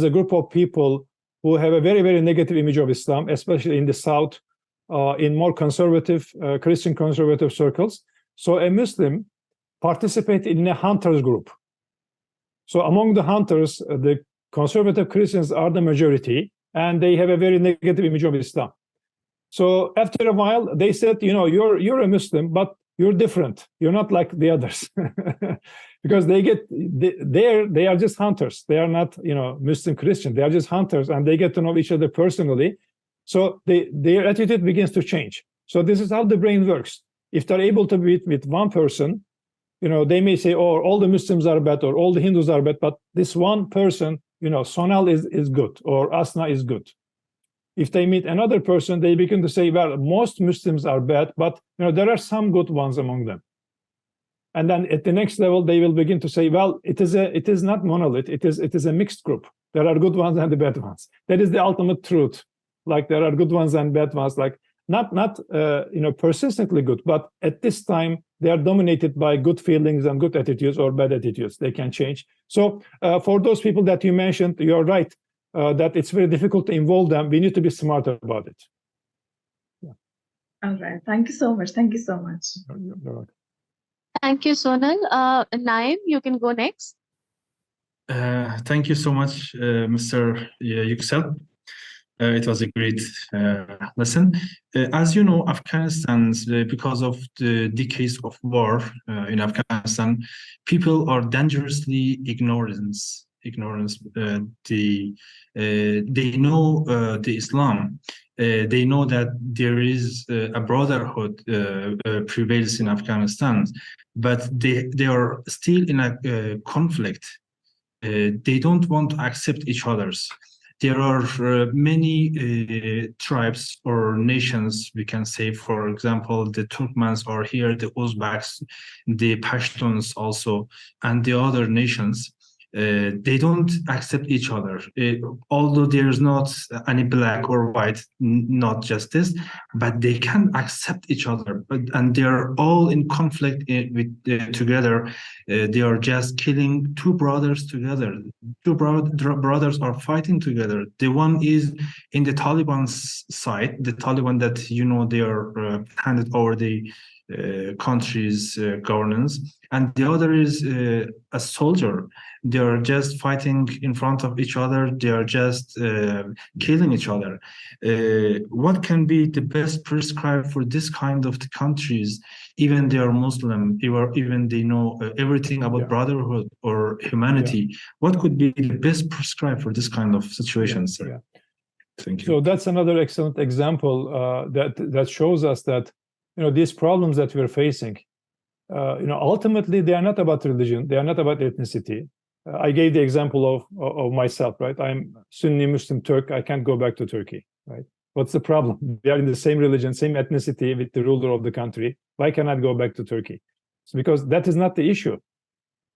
a group of people who have a very, very negative image of Islam, especially in the South, in more conservative, Christian conservative circles. So a Muslim participated in a hunters group. So among the hunters, the conservative Christians are the majority, and they have a very negative image of Islam. So after a while, they said, you're a Muslim, but you're different. You're not like the others. Because they are just hunters. They are not, Muslim Christian. They are just hunters, and they get to know each other personally. So their attitude begins to change. So this is how the brain works. If they're able to be with one person, they may say, oh, all the Muslims are bad or all the Hindus are bad, but this one person, Sonal is good or Asna is good. If they meet another person, they begin to say, well, most Muslims are bad, but there are some good ones among them. And then at the next level, they will begin to say, well, it is not monolith. It is a mixed group. There are good ones and the bad ones. That is the ultimate truth. Like there are good ones and bad ones. Like not persistently good, but at this time they are dominated by good feelings and good attitudes or bad attitudes. They can change. So for those people that you mentioned, you're right that it's very difficult to involve them. We need to be smarter about it. Yeah. All right. Thank you so much. Thank you so much. You're welcome. Thank you, Sonal. Naim, you can go next. Thank you so much, Mr. Yüksel. It was a great lesson. As you know, Afghanistan, because of the decades of war in Afghanistan, people are dangerously ignorant. They know the Islam, They know that there is a brotherhood prevails in Afghanistan, but they are still in a conflict. They don't want to accept each other's. There are many tribes or nations, we can say, for example, the Turkmens are here, the Uzbeks, the Pashtuns also, and the other nations. They don't accept each other. Although there's not any black or white, not justice, but they can accept each other. And they're all in conflict together. They are just killing two brothers together. Two brothers are fighting together. The one is in the Taliban's side, the Taliban that, they are handed over the country's governance, and the other is a soldier. They are just fighting in front of each other. They are just killing each other. What can be the best prescribed for this kind of countries? Even they are Muslim, even they know everything about brotherhood or humanity. What could be the best prescribed for this kind of situations? Thank you. So that's another excellent example that shows us that these problems that we're facing, ultimately they are not about religion, they are not about ethnicity. I gave the example of myself, right? I'm Sunni Muslim Turk. I can't go back to Turkey, right? What's the problem? They are in the same religion, same ethnicity with the ruler of the country. Why can I go back to Turkey? It's because that is not the issue.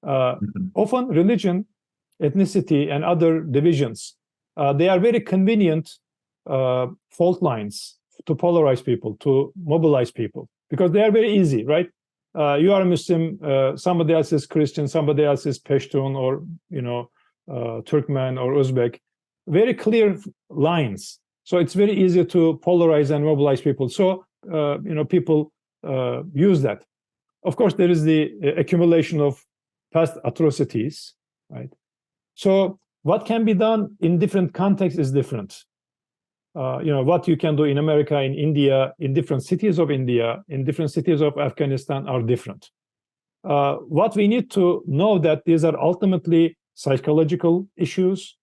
Often religion, ethnicity, and other divisions, they are very convenient fault lines to polarize people, to mobilize people, because they are very easy, right? You are a Muslim, somebody else is Christian, somebody else is Pashtun or Turkmen or Uzbek. Very clear lines. So it's very easy to polarize and mobilize people. So people use that. Of course, there is the accumulation of past atrocities, right? So what can be done in different contexts is different. What you can do in America, in India, in different cities of India, in different cities of Afghanistan are different. What we need to know that these are ultimately psychological issues,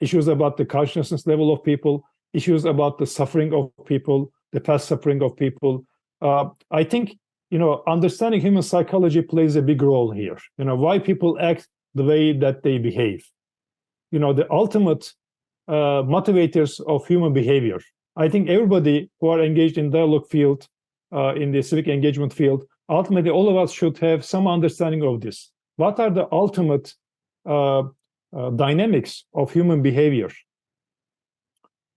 issues about the consciousness level of people, issues about the suffering of people, the past suffering of people. I think, understanding human psychology plays a big role here. Why people act the way that they behave. The ultimate motivators of human behavior. I think everybody who are engaged in dialogue field, in the civic engagement field, ultimately all of us should have some understanding of this. What are the ultimate dynamics of human behavior?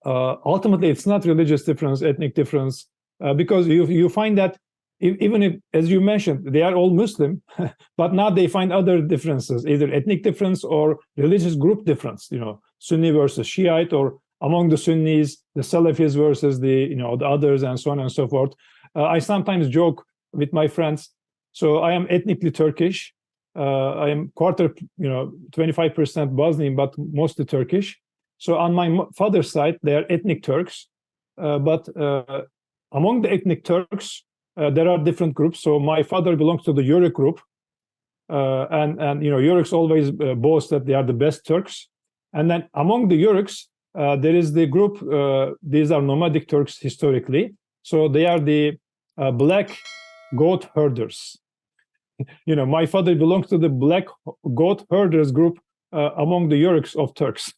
Ultimately, it's not religious difference, ethnic difference, because you find that even if, as you mentioned, they are all Muslim, but now they find other differences, either ethnic difference or religious group difference, Sunni versus Shiite, or among the Sunnis, the Salafis versus the others, and so on and so forth. I sometimes joke with my friends. So I am ethnically Turkish. I am quarter, 25% Bosnian, but mostly Turkish. So on my father's side, they are ethnic Turks. But among the ethnic Turks, there are different groups. So my father belongs to the Yörük group. And Yörüks always boast that they are the best Turks. And then among the Yörüks, there is the group, these are nomadic Turks historically. So they are the black goat herders. My father belongs to the black goat herders group among the Yörüks of Turks.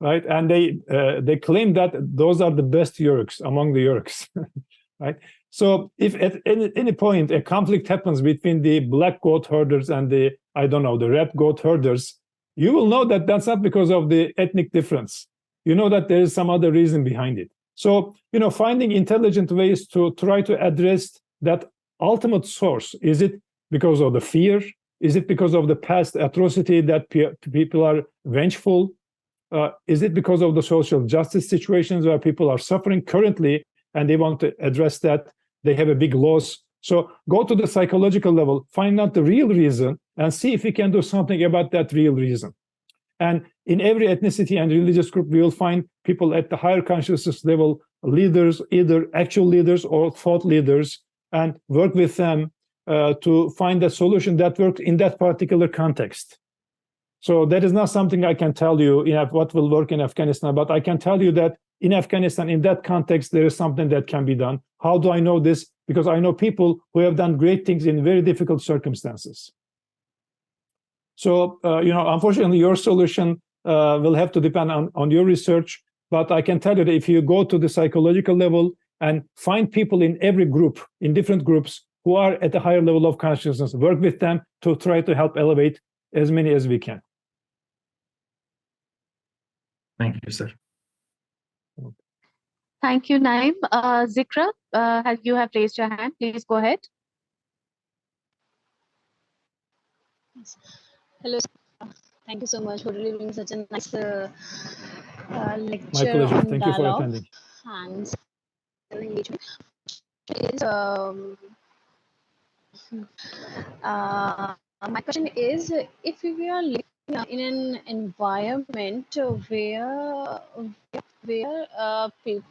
Right? And they claim that those are the best Yörüks among the Yörüks. Right? So if at any point a conflict happens between the black goat herders and the red goat herders, you will know that that's not because of the ethnic difference. You know that there is some other reason behind it. So, finding intelligent ways to try to address that ultimate source. Is it because of the fear? Is it because of the past atrocity that people are vengeful? Is it because of the social justice situations where people are suffering currently and they want to address that? They have a big loss. So go to the psychological level, find out the real reason, and see if we can do something about that real reason. And in every ethnicity and religious group, we will find people at the higher consciousness level, leaders, either actual leaders or thought leaders, and work with them to find a solution that works in that particular context. So that is not something I can tell you, what will work in Afghanistan, but I can tell you that in Afghanistan, in that context, there is something that can be done. How do I know this? Because I know people who have done great things in very difficult circumstances. So, unfortunately, your solution will have to depend on your research. But I can tell you that if you go to the psychological level and find people in every group, in different groups, who are at a higher level of consciousness, work with them to try to help elevate as many as we can. Thank you, sir. Thank you, Naim. Zikra, you have raised your hand. Please go ahead. Hello, thank you so much for delivering such a nice lecture. My pleasure. On thank you for dialogue attending. and engagement. Is, my question is, if we are living in an environment where people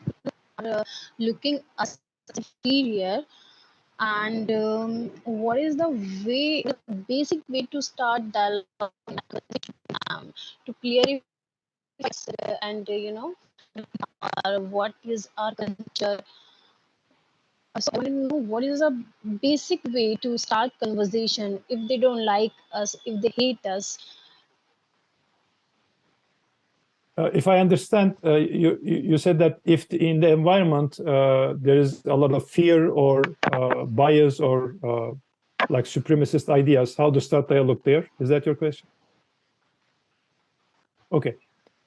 are looking us inferior, and what is the basic way to start dialogue to clear and what is our culture? So I want to know what is a basic way to start conversation if they don't like us, if they hate us. If I understand, you said that if in the environment there is a lot of fear or bias or like supremacist ideas, how to start dialogue there? Is that your question? Okay,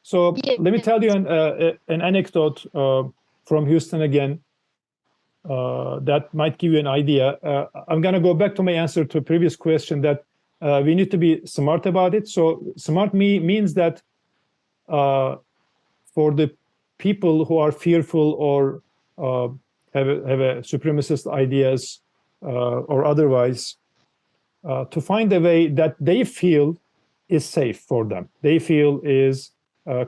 so Yes. let me tell you an anecdote from Houston again that might give you an idea. I'm going to go back to my answer to a previous question that we need to be smart about it. So smart means that for the people who are fearful or have a supremacist ideas or otherwise, to find a way that they feel is safe for them, they feel is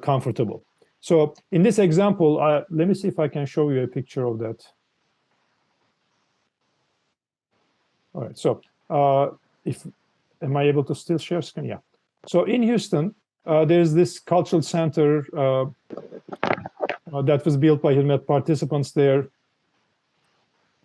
comfortable. So in this example, let me see if I can show you a picture of that. All right, so am I able to still share screen? Yeah. So in Houston, there's this cultural center that was built by Hizmet participants there.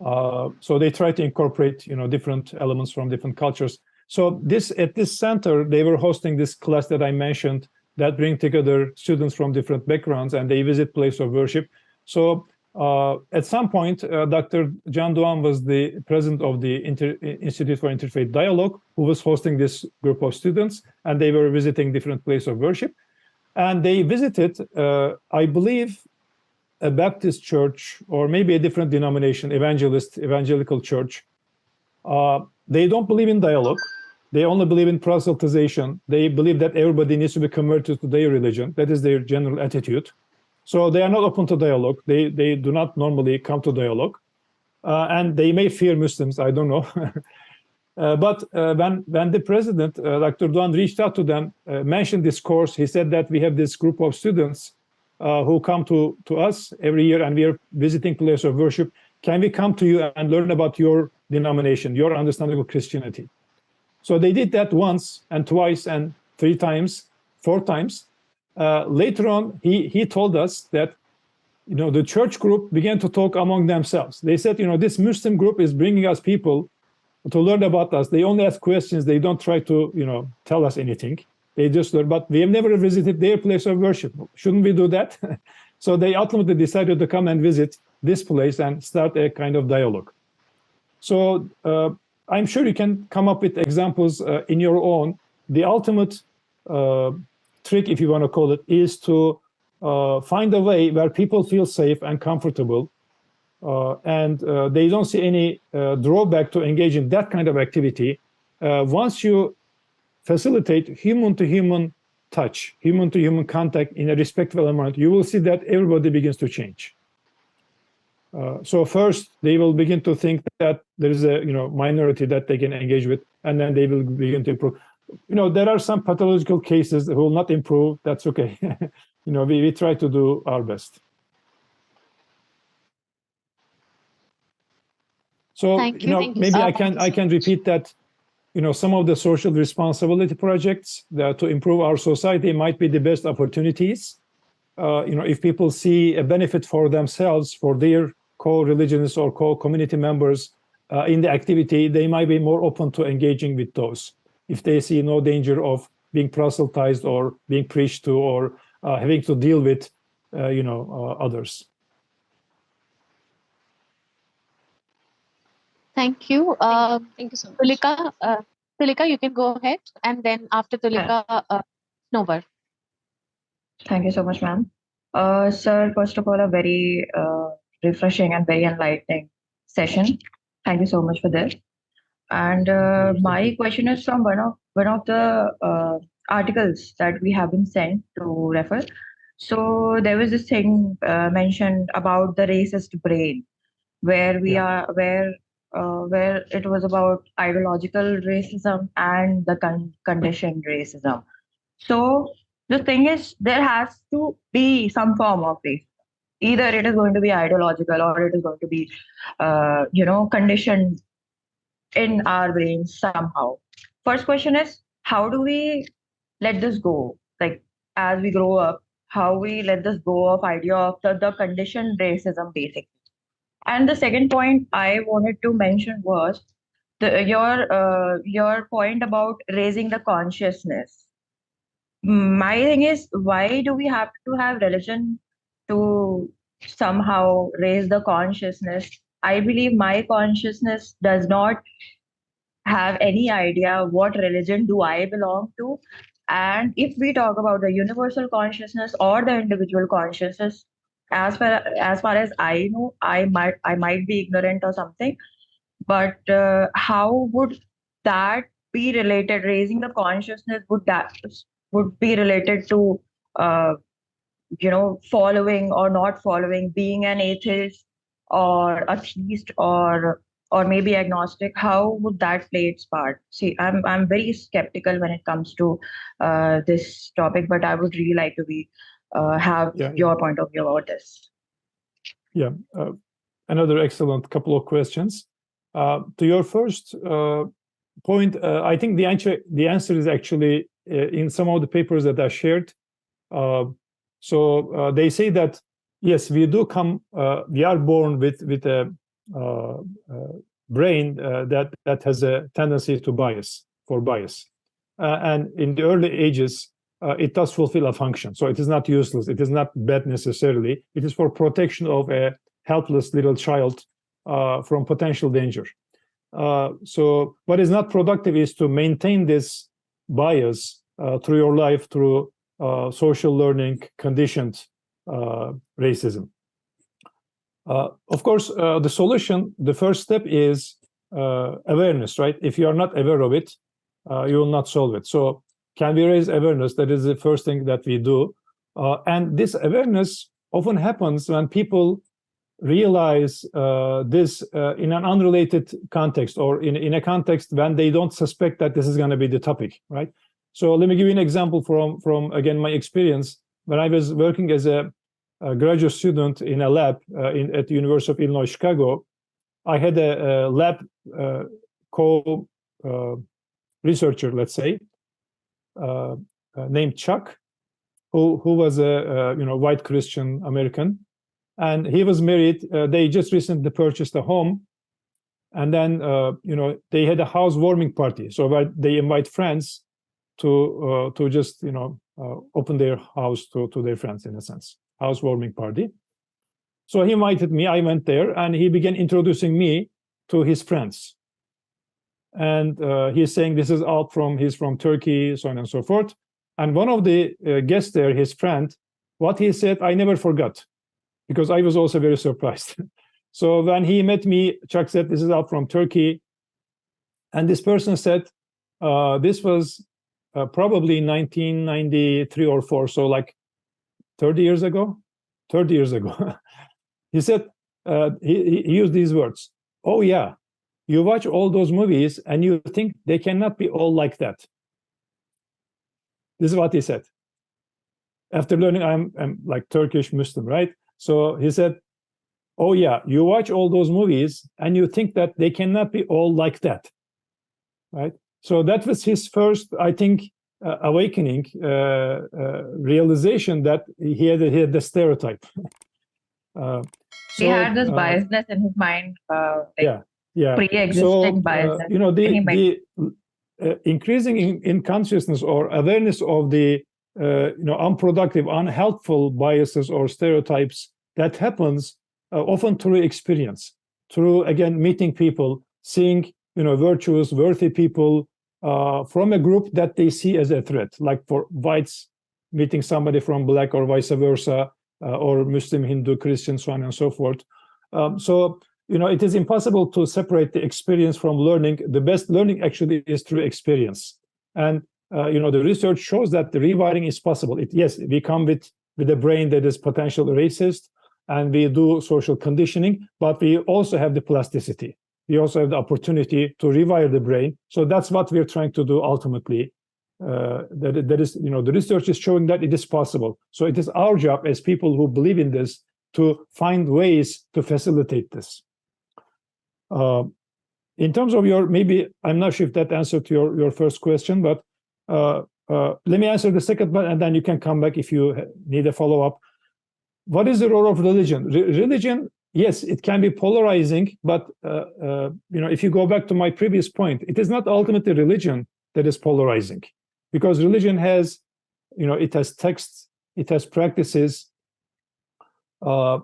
So they try to incorporate, different elements from different cultures. So at this center, they were hosting this class that I mentioned that bring together students from different backgrounds, and they visit place of worship. So at some point, Dr. Can Doğan was the president of the Institute for Interfaith Dialogue, who was hosting this group of students, and they were visiting different places of worship. And they visited, I believe, a Baptist church, or maybe a different denomination, evangelical church. They don't believe in dialogue. They only believe in proselytization. They believe that everybody needs to be converted to their religion. That is their general attitude. So they are not open to dialogue. They do not normally come to dialogue. And they may fear Muslims, I don't know. But when the president, Dr. Doğan, reached out to them, mentioned this course, he said that we have this group of students who come to us every year, and we are visiting places of worship. Can we come to you and learn about your denomination, your understanding of Christianity? So they did that once and twice and 3 times, 4 times. Later on, he told us that, the church group began to talk among themselves. They said, this Muslim group is bringing us people to learn about us. They only ask questions. They don't try to, tell us anything. They just learn, but we have never visited their place of worship. Shouldn't we do that? So they ultimately decided to come and visit this place and start a kind of dialogue. So I'm sure you can come up with examples in your own. The ultimate trick, if you want to call it, is to find a way where people feel safe and comfortable, and they don't see any drawback to engage in that kind of activity. Once you facilitate human-to-human touch, human-to-human contact in a respectful environment, you will see that everybody begins to change. So first, they will begin to think that there is a minority that they can engage with, and then they will begin to improve. There are some pathological cases who will not improve. That's okay. We try to do our best. So Thank you. maybe I can repeat that. Some of the social responsibility projects that to improve our society might be the best opportunities if people see a benefit for themselves, for their co-religionists or co-community members in the activity, they might be more open to engaging with those. If they see no danger of being proselytized or being preached to or having to deal with, others. Thank you. Thank you so much. Tulika, you can go ahead, and then after Tulika, Snover. Thank you so much, ma'am. Sir, first of all, a very refreshing and very enlightening session. Thank you so much for this. And my question is from one of the articles that we have been sent to refer. So there was this thing mentioned about the racist brain, where where it was about ideological racism and the conditioned racism. So the thing is, there has to be some form of racism. Either it is going to be ideological or it is going to be, conditioned in our brains somehow. First question is, how do we let this go? Like, as we grow up, how we let this go of idea of the conditioned racism, basically. And the second point I wanted to mention was your point about raising the consciousness. My thing is, why do we have to have religion to somehow raise the consciousness? I believe my consciousness does not have any idea what religion do I belong to. And if we talk about the universal consciousness or the individual consciousness, as far as I know, I might be ignorant or something, but how would that be related? Raising the consciousness, would be related to following or not following, being an atheist or a theist or maybe agnostic? How would that play its part? See, I'm very skeptical when it comes to this topic, but I would really like to have your point of view about this. Yeah, another excellent couple of questions. To your first point, I think the answer is actually in some of the papers that are shared. So they say that yes, we do come. We are born with a brain that has a tendency to bias, and in the early ages, it does fulfill a function. So it is not useless. It is not bad necessarily. It is for protection of a helpless little child from potential danger. So what is not productive is to maintain this bias through your life, through social learning, conditioned racism. Of course, the solution, the first step is awareness, right? If you are not aware of it, you will not solve it. So can we raise awareness? That is the first thing that we do. And this awareness often happens when people realize this in an unrelated context, or in a context when they don't suspect that this is going to be the topic, right? So let me give you an example from again, my experience. When I was working as a graduate student in a lab at the University of Illinois, Chicago, I had a lab co-researcher, let's say, named Chuck, who was a white Christian American, and he was married. They just recently purchased a home, and then they had a housewarming party. So they invite friends to just open their house to their friends, in a sense, housewarming party. So he invited me. I went there, and he began introducing me to his friends. And he's saying this is Alp he's from Turkey, so on and so forth. And one of the guests there, his friend, what he said, I never forgot, because I was also very surprised. So when he met me, Chuck said, this is Alp from Turkey. And this person said, this was probably 1993 or 4, so like 30 years ago. 30 years ago. He said, he used these words, oh yeah, you watch all those movies and you think they cannot be all like that. This is what he said. After learning, I'm like Turkish Muslim, right? So he said, oh yeah, you watch all those movies and you think that they cannot be all like that, right? So that was his first, I think, awakening realization that he had the stereotype. He had this biasness in his mind, pre-existing biasness. The increasing in consciousness or awareness of the unproductive, unhelpful biases or stereotypes that happens often through experience, through again meeting people, seeing virtuous, worthy people from a group that they see as a threat, like for whites meeting somebody from black or vice versa, or Muslim, Hindu, Christian, so on and so forth. It is impossible to separate the experience from learning. The best learning actually is through experience. And, the research shows that the rewiring is possible. Yes, we come with a brain that is potentially racist, and we do social conditioning, but we also have the plasticity. We also have the opportunity to rewire the brain. So that's what we're trying to do ultimately. That is, the research is showing that it is possible. So it is our job as people who believe in this to find ways to facilitate this. In terms of maybe I'm not sure if that answered your first question, but let me answer the second one, and then you can come back if you need a follow-up. What is the role of religion? Religion, yes, it can be polarizing, but if you go back to my previous point, it is not ultimately religion that is polarizing, because religion has, it has texts, it has practices. The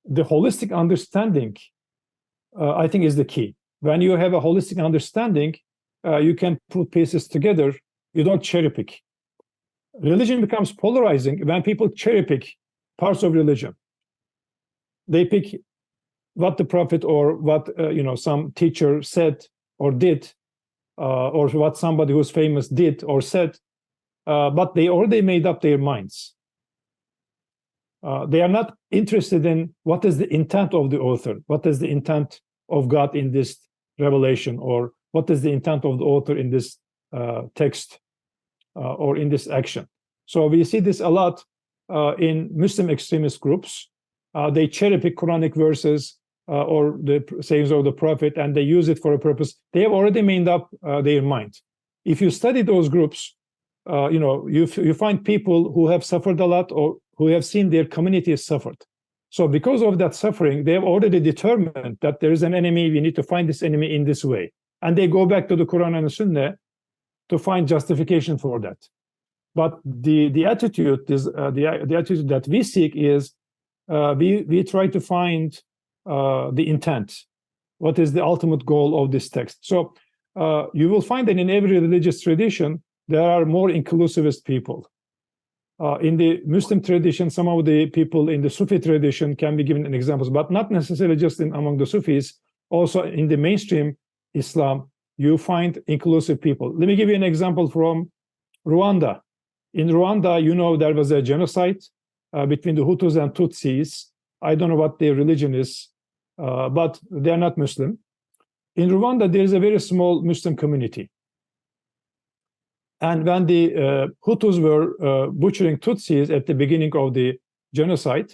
holistic understanding, I think, is the key. When you have a holistic understanding, you can put pieces together. You don't cherry pick. Religion becomes polarizing when people cherry pick parts of religion. They pick what the prophet or what some teacher said or did, or what somebody who's famous did or said, but they already made up their minds. They are not interested in what is the intent of the author, what is the intent of God in this revelation, or what is the intent of the author in this text or in this action. So we see this a lot in Muslim extremist groups. They cherry pick Quranic verses or the sayings of the prophet, and they use it for a purpose. They have already made up their mind. If you study those groups, you find people who have suffered a lot or who have seen their communities suffered. So because of that suffering, they have already determined that there is an enemy. We need to find this enemy in this way. And they go back to the Quran and the Sunnah to find justification for that. But the attitude is the attitude that we seek is we try to find the intent. What is the ultimate goal of this text? So you will find that in every religious tradition, there are more inclusivist people. In the Muslim tradition, some of the people in the Sufi tradition can be given examples, but not necessarily just among the Sufis. Also in the mainstream Islam, you find inclusive people. Let me give you an example from Rwanda. In Rwanda, there was a genocide between the Hutus and Tutsis. I don't know what their religion is, but they are not Muslim. In Rwanda, there is a very small Muslim community. And when the Hutus were butchering Tutsis at the beginning of the genocide,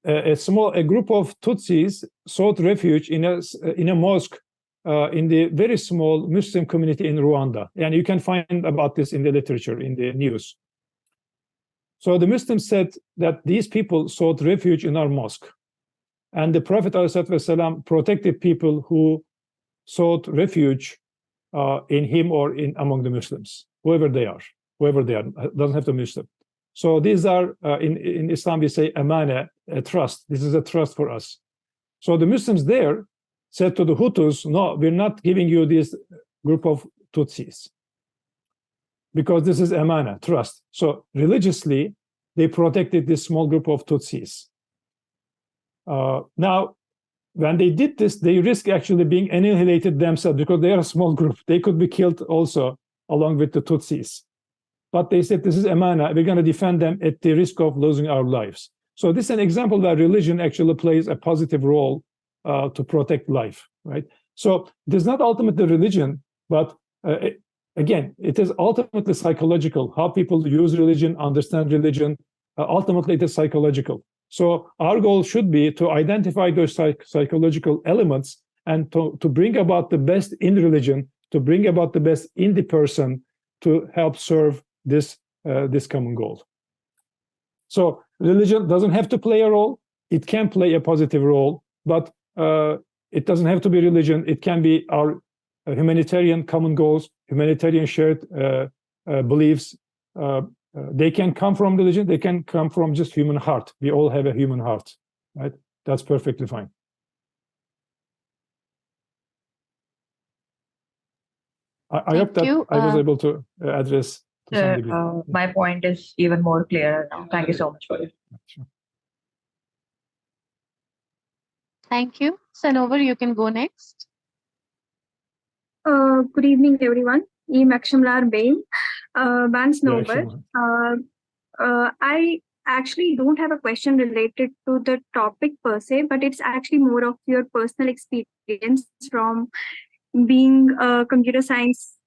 a group of Tutsis sought refuge in a mosque in the very small Muslim community in Rwanda. And you can find about this in the literature, in the news. So the Muslims said that these people sought refuge in our mosque. And the Prophet ﷺ protected people who sought refuge in him or among the Muslims, whoever they are, doesn't have to be Muslim. So these are, in Islam, we say amana, a trust. This is a trust for us. So the Muslims there said to the Hutus, no, we're not giving you this group of Tutsis, because this is amana, trust. So religiously, they protected this small group of Tutsis. Now, when they did this, they risk actually being annihilated themselves, because they are a small group. They could be killed also along with the Tutsis. But they said, this is amana, we're going to defend them at the risk of losing our lives. So this is an example where religion actually plays a positive role to protect life, right? So it is not ultimately religion, but again, it is ultimately psychological. How people use religion, understand religion, ultimately it is psychological. So our goal should be to identify those psychological elements and to bring about the best in religion, to bring about the best in the person, to help serve this common goal. So religion doesn't have to play a role. It can play a positive role, but it doesn't have to be religion. It can be our humanitarian common goals, humanitarian shared beliefs. They can come from religion. They can come from just human heart. We all have a human heart, right? That's perfectly fine. I hope that I was able to address to some degree. My point is even more clearer now. Thank you so much for it. Sure. Thank you. Sanovar, you can go next. Good evening, everyone. I'm Akshamlar Bain. Ban Snowbird. I actually don't have a question related to the topic per se, but it's actually more of your personal experience from being a computer science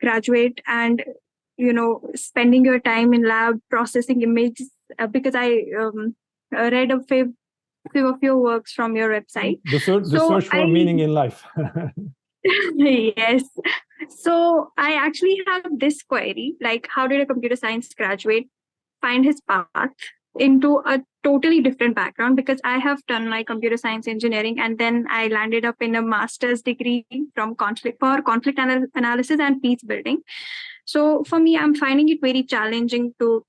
graduate and, you know, spending your time in lab processing images, because I read a few of your works from your website. The search for meaning in life. Yes. So I actually have this query, like how did a computer science graduate find his path into a totally different background? Because I have done my computer science engineering and then I landed up in a master's degree from conflict analysis and peace building. So for me, I'm finding it very challenging to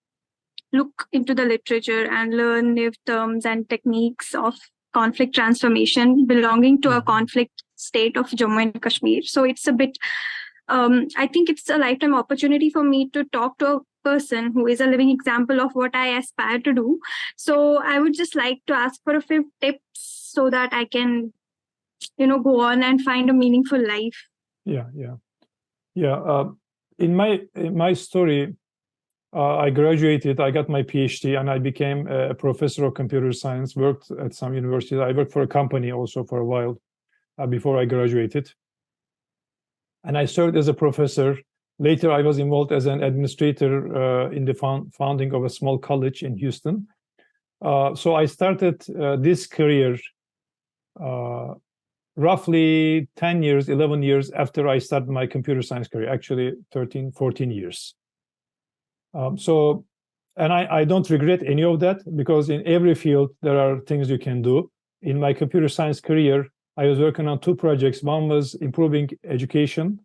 look into the literature and learn new terms and techniques of conflict transformation belonging to a conflict state of Jammu and Kashmir. So it's a bit, I think it's a lifetime opportunity for me to talk to a person who is a living example of what I aspire to do. So I would just like to ask for a few tips so that I can, you know, go on and find a meaningful life. Yeah. In my story, I graduated, I got my PhD, and I became a professor of computer science, worked at some universities. I worked for a company also for a while before I graduated. And I served as a professor. Later, I was involved as an administrator in the founding of a small college in Houston. So I started this career roughly 10 years, 11 years after I started my computer science career, actually 13, 14 years. And I don't regret any of that, because in every field, there are things you can do. In my computer science career, I was working on two projects. One was improving education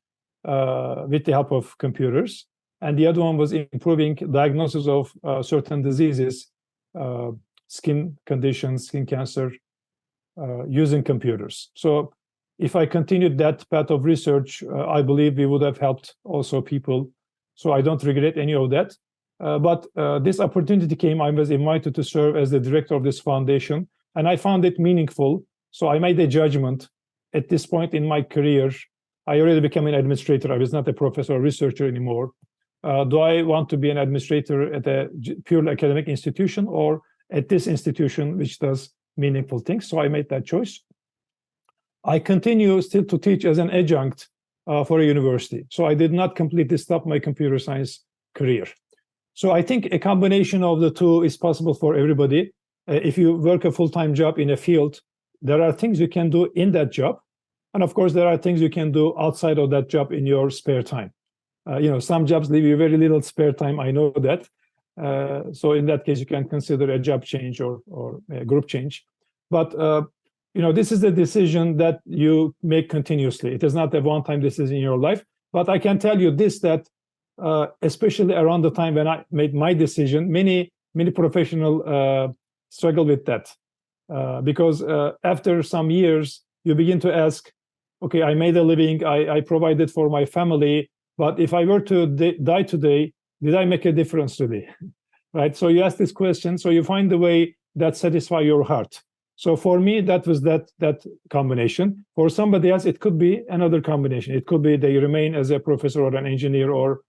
with the help of computers. And the other one was improving diagnosis of certain diseases, skin conditions, skin cancer, using computers. So if I continued that path of research, I believe we would have helped also people. So I don't regret any of that. But this opportunity came. I was invited to serve as the director of this foundation, and I found it meaningful. So I made a judgment at this point in my career. I already became an administrator. I was not a professor or researcher anymore. Do I want to be an administrator at a purely academic institution or at this institution which does meaningful things? So I made that choice. I continue still to teach as an adjunct for a university. So I did not completely stop my computer science career. So I think a combination of the two is possible for everybody. If you work a full-time job in a field, there are things you can do in that job. And of course, there are things you can do outside of that job in your spare time. Some jobs leave you very little spare time, I know that. So in that case, you can consider a job change or a group change. But this is the decision that you make continuously. It is not a one-time decision in your life. But I can tell you this, that especially around the time when I made my decision, many professionals struggle with that. Because after some years, you begin to ask, okay, I made a living, I provided for my family, but if I were to die today, did I make a difference really? Right? So you ask this question, so you find the way that satisfies your heart. So for me, that was that combination. For somebody else, it could be another combination. It could be they remain as a professor or an engineer or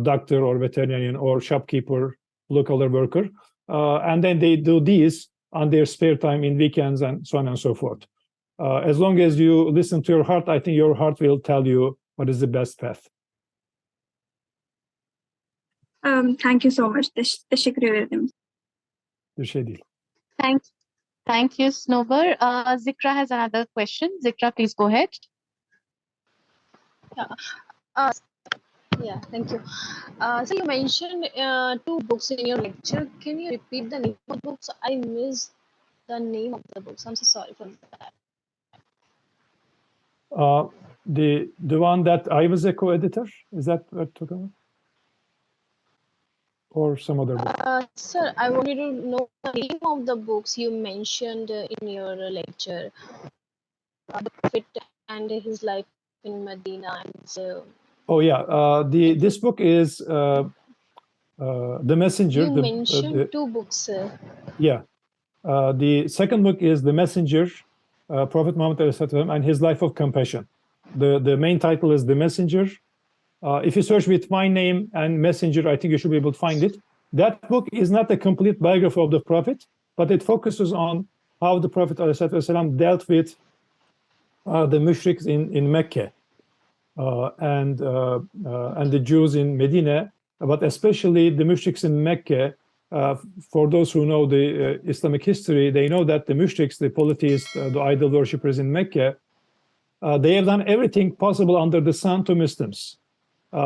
doctor or veterinarian or shopkeeper, blue-collar worker, and then they do these on their spare time in weekends and so on and so forth. As long as you listen to your heart, I think your heart will tell you what is the best path. Thank you so much. Thank you, Snober. Zikra has another question. Zikra, please go ahead. Yeah, thank you. So you mentioned two books in your lecture. Can you repeat the name of the books? I missed the name of the books. I'm so sorry for that. The one that I was a co-editor, is that what you're talking about? Or some other book? Sir, I wanted to know the name of the books you mentioned in your lecture. The Prophet and his life in Medina. And so Oh yeah, this book is The Messenger. you mentioned two books, sir. Yeah, the second book is The Messenger, Prophet Muhammad and his life of compassion. The main title is The Messenger. If you search with my name and Messenger, I think you should be able to find it. That book is not a complete biography of the Prophet, but it focuses on how the Prophet ﷺ dealt with the mushriks in Mecca and the Jews in Medina, but especially the mushriks in Mecca. For those who know the Islamic history, they know that the mushriks, the polytheists, the idol worshippers in Mecca, they have done everything possible under the sun to Muslims.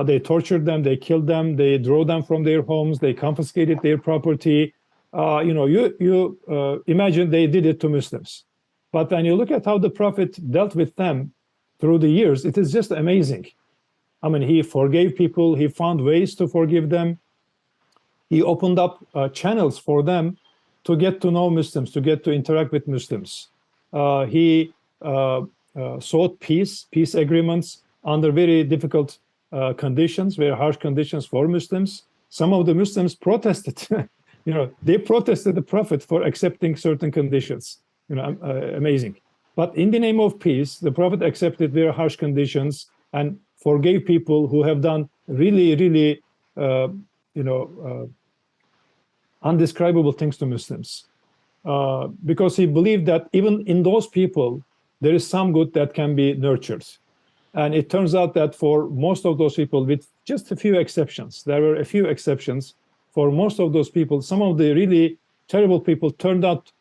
They tortured them, they killed them, they drove them from their homes, they confiscated their property. You imagine they did it to Muslims. But when you look at how the Prophet dealt with them through the years, it is just amazing. I mean, he forgave people, he found ways to forgive them. He opened up channels for them to get to know Muslims, to get to interact with Muslims. He sought peace agreements under very difficult conditions, very harsh conditions for Muslims. Some of the Muslims protested. They protested the Prophet for accepting certain conditions. Amazing. But in the name of peace, the Prophet accepted very harsh conditions and forgave people who have done really, really, undescribable things to Muslims. Because he believed that even in those people, there is some good that can be nurtured. And it turns out that for most of those people, with just a few exceptions, there were a few exceptions, for most of those people, some of the really terrible people turned out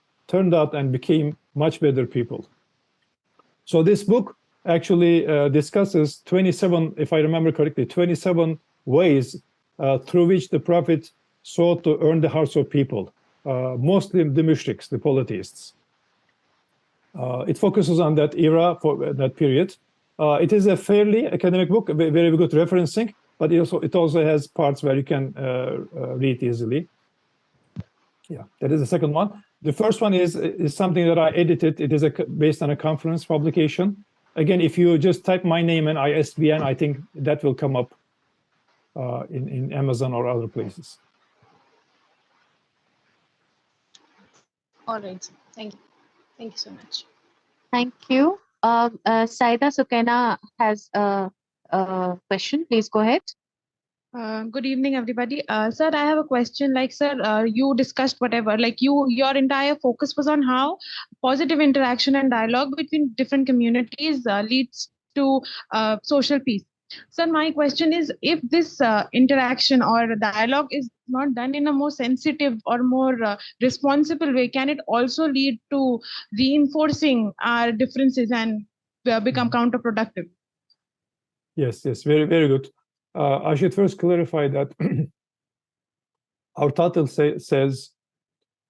and became much better people. So this book actually discusses 27, if I remember correctly, 27 ways through which the Prophet sought to earn the hearts of people, mostly the mushriks, the polytheists. It focuses on that era, for that period. It is a fairly academic book, very good referencing, but it also has parts where you can read easily. Yeah, that is the second one. The first one is something that I edited. It is based on a conference publication. Again, if you just type my name and ISBN, I think that will come up in Amazon or other places. All right. Thank you. Thank you so much. Thank you. Saida Sukena has a question. Please go ahead. Good evening, everybody. Sir, I have a question. Like, sir, you discussed whatever. Like, your entire focus was on how positive interaction and dialogue between different communities leads to social peace. Sir, my question is, if this interaction or dialogue is not done in a more sensitive or more responsible way, can it also lead to reinforcing our differences and become counterproductive? Yes, very, very good. I should first clarify that our title says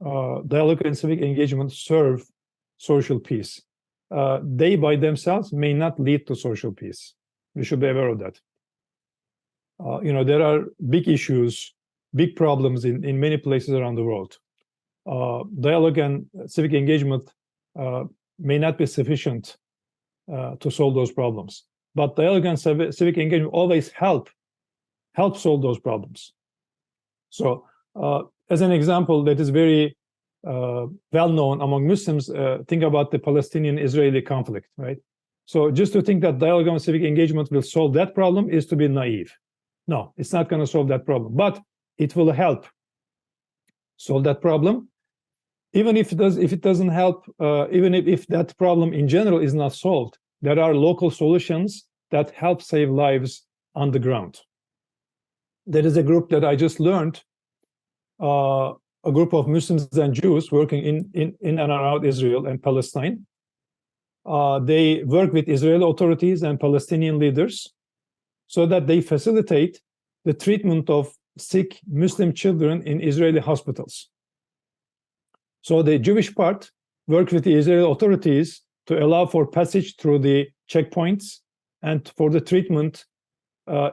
dialogue and civic engagement serve social peace. They by themselves may not lead to social peace. We should be aware of that. There are big issues, big problems in many places around the world. Dialogue and civic engagement may not be sufficient to solve those problems. But dialogue and civic engagement always help solve those problems. So, as an example that is very well known among Muslims, think about the Palestinian-Israeli conflict, right? So, just to think that dialogue and civic engagement will solve that problem is to be naive. No, it's not going to solve that problem, but it will help solve that problem. Even if it doesn't help, even if that problem in general is not solved, there are local solutions that help save lives on the ground. There is a group that I just learned, a group of Muslims and Jews working in and around Israel and Palestine. They work with Israeli authorities and Palestinian leaders so that they facilitate the treatment of sick Muslim children in Israeli hospitals. So the Jewish part worked with the Israeli authorities to allow for passage through the checkpoints and for the treatment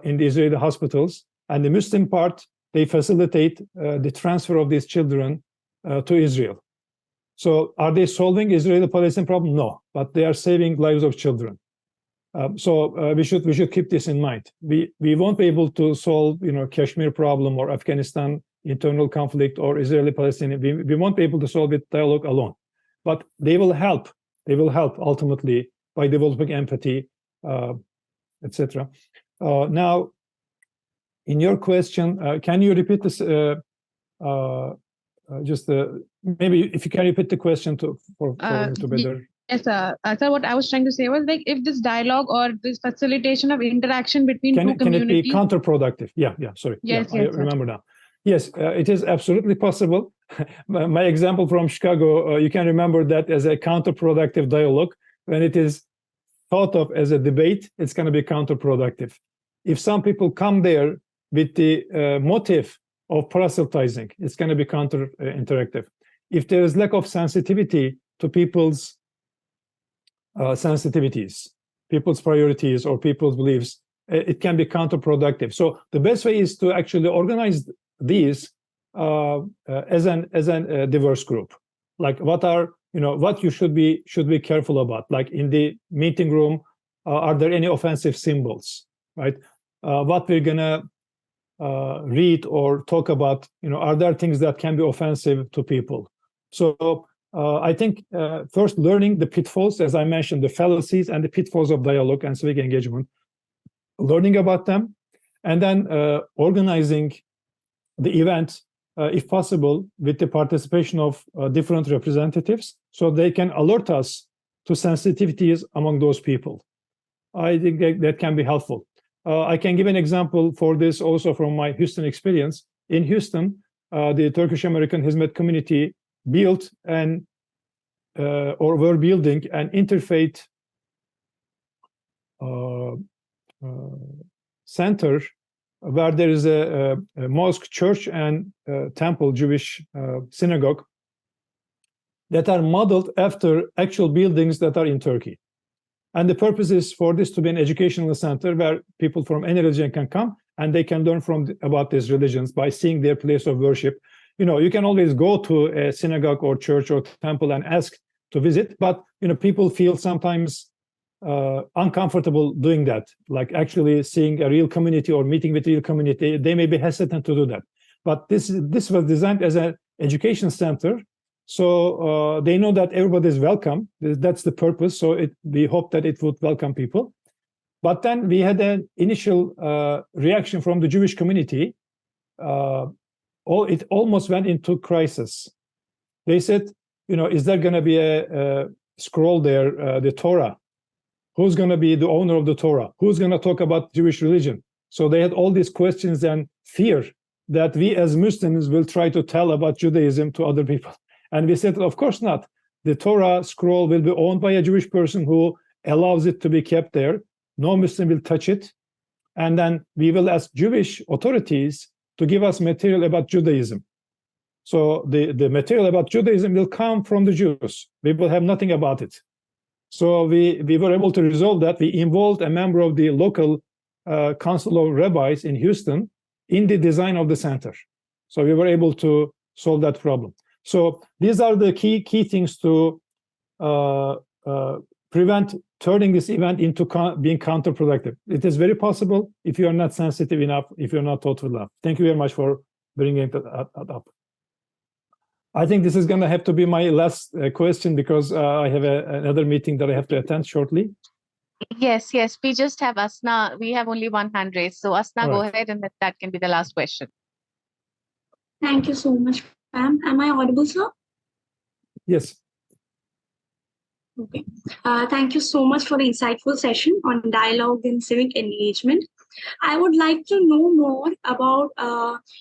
in the Israeli hospitals. And the Muslim part, they facilitate the transfer of these children to Israel. So are they solving Israeli-Palestinian problem? No, but they are saving lives of children. So we should keep this in mind. We won't be able to solve, Kashmir problem or Afghanistan internal conflict or Israeli-Palestinian. We won't be able to solve it dialogue alone, but they will help. They will help ultimately by developing empathy, etc. Now, in your question, can you repeat this? Maybe if you can repeat the question for me to better. Yes, sir. Sir, what I was trying to say was like if this dialogue or this facilitation of interaction between two communities. Can it be counterproductive? Yeah, sorry. Yes, I remember now. Yes, it is absolutely possible. My example from Chicago, you can remember that as a counterproductive dialogue. When it is thought of as a debate, it's going to be counterproductive. If some people come there with the motive of proselytizing, it's going to be counter-interactive. If there is lack of sensitivity to people's sensitivities, people's priorities, or people's beliefs, it can be counterproductive. So the best way is to actually organize these as a diverse group. Like what you should be careful about. Like in the meeting room, are there any offensive symbols, right? What we're gonna read or talk about, are there things that can be offensive to people? So I think first learning the pitfalls, as I mentioned, the fallacies and the pitfalls of dialogue and civic engagement, learning about them, and then organizing the event, if possible, with the participation of different representatives, so they can alert us to sensitivities among those people. I think that can be helpful. I can give an example for this also from my Houston experience. In Houston, the Turkish American Hizmet community built or were building an interfaith center where there is a mosque, church, and temple, Jewish synagogue, that are modeled after actual buildings that are in Turkey. And the purpose is for this to be an educational center where people from any religion can come and they can learn about these religions by seeing their place of worship. You can always go to a synagogue or church or temple and ask to visit, but people feel sometimes uncomfortable doing that, like actually seeing a real community or meeting with real community. They may be hesitant to do that. But this was designed as an education center, so they know that everybody is welcome. That's the purpose. So we hope that it would welcome people. But then we had an initial reaction from the Jewish community. It almost went into crisis. They said, is there going to be a scroll there, the Torah? Who's going to be the owner of the Torah? Who's going to talk about Jewish religion? So they had all these questions and fear that we as Muslims will try to tell about Judaism to other people. And we said, of course not. The Torah scroll will be owned by a Jewish person who allows it to be kept there. No Muslim will touch it. And then we will ask Jewish authorities to give us material about Judaism. So the material about Judaism will come from the Jews. We will have nothing about it. So we were able to resolve that. We involved a member of the local Council of Rabbis in Houston in the design of the center. So we were able to solve that problem. So these are the key things to prevent turning this event into being counterproductive. It is very possible if you are not sensitive enough, if you're not thoughtful enough. Thank you very much for bringing it up. I think this is going to have to be my last question because I have another meeting that I have to attend shortly. Yes. We just have Asna. We have only one hand raised. So Asna, go ahead, and that can be the last question. Thank you so much, ma'am. Am I audible, sir? Yes. Okay. Thank you so much for the insightful session on dialogue and civic engagement. I would like to know more about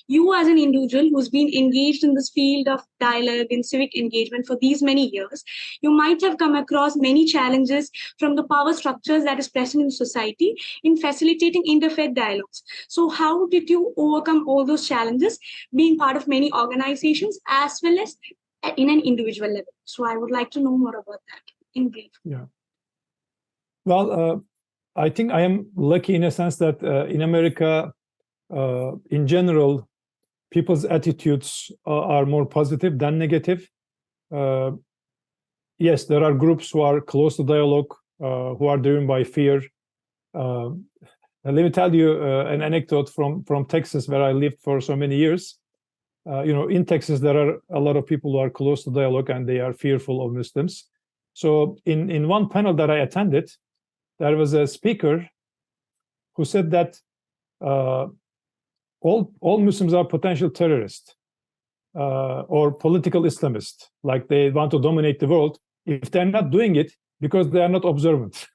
you as an individual who's been engaged in this field of dialogue and civic engagement for these many years. You might have come across many challenges from the power structures that is present in society in facilitating interfaith dialogues. So how did you overcome all those challenges being part of many organizations as well as in an individual level? So I would like to know more about that in brief. Yeah. Well, I think I am lucky in a sense that in America, in general, people's attitudes are more positive than negative. Yes, there are groups who are close to dialogue, who are driven by fear. Let me tell you an anecdote from Texas, where I lived for so many years. In Texas, there are a lot of people who are close to dialogue and they are fearful of Muslims. So in one panel that I attended, there was a speaker who said that all Muslims are potential terrorists or political Islamists, like they want to dominate the world if they're not doing it because they are not observant.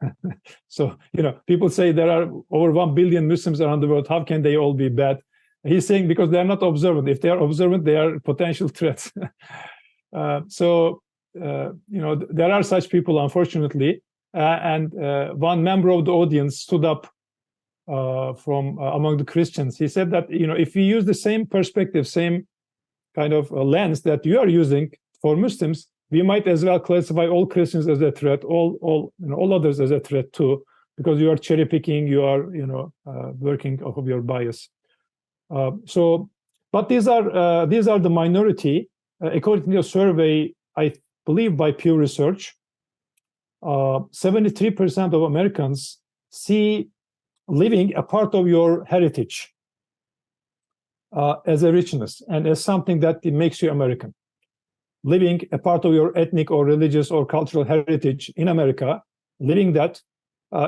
So, people say there are over 1 billion Muslims around the world. How can they all be bad? He's saying because they are not observant. If they are observant, they are potential threats. So, there are such people, unfortunately. And one member of the audience stood up from among the Christians. He said that, if we use the same perspective, same kind of lens that you are using for Muslims, we might as well classify all Christians as a threat, all others as a threat too, because you are cherry picking, you are, working off of your bias. But these are the minority. According to a survey, I believe by Pew Research, 73% of Americans see living a part of your heritage as a richness and as something that makes you American. Living a part of your ethnic or religious or cultural heritage in America, living that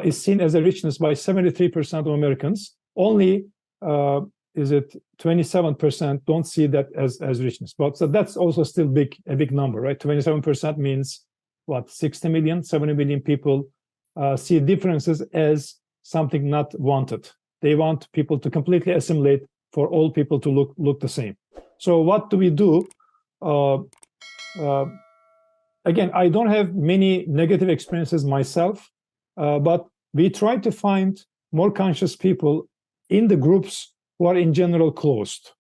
is seen as a richness by 73% of Americans. Only 27% don't see that as richness. But so that's also still a big number, right? 27% means what, 60 million, 70 million people see differences as something not wanted. They want people to completely assimilate, for all people to look the same. So what do we do? Again, I don't have many negative experiences myself, but we try to find more conscious people in the groups who are in general closed.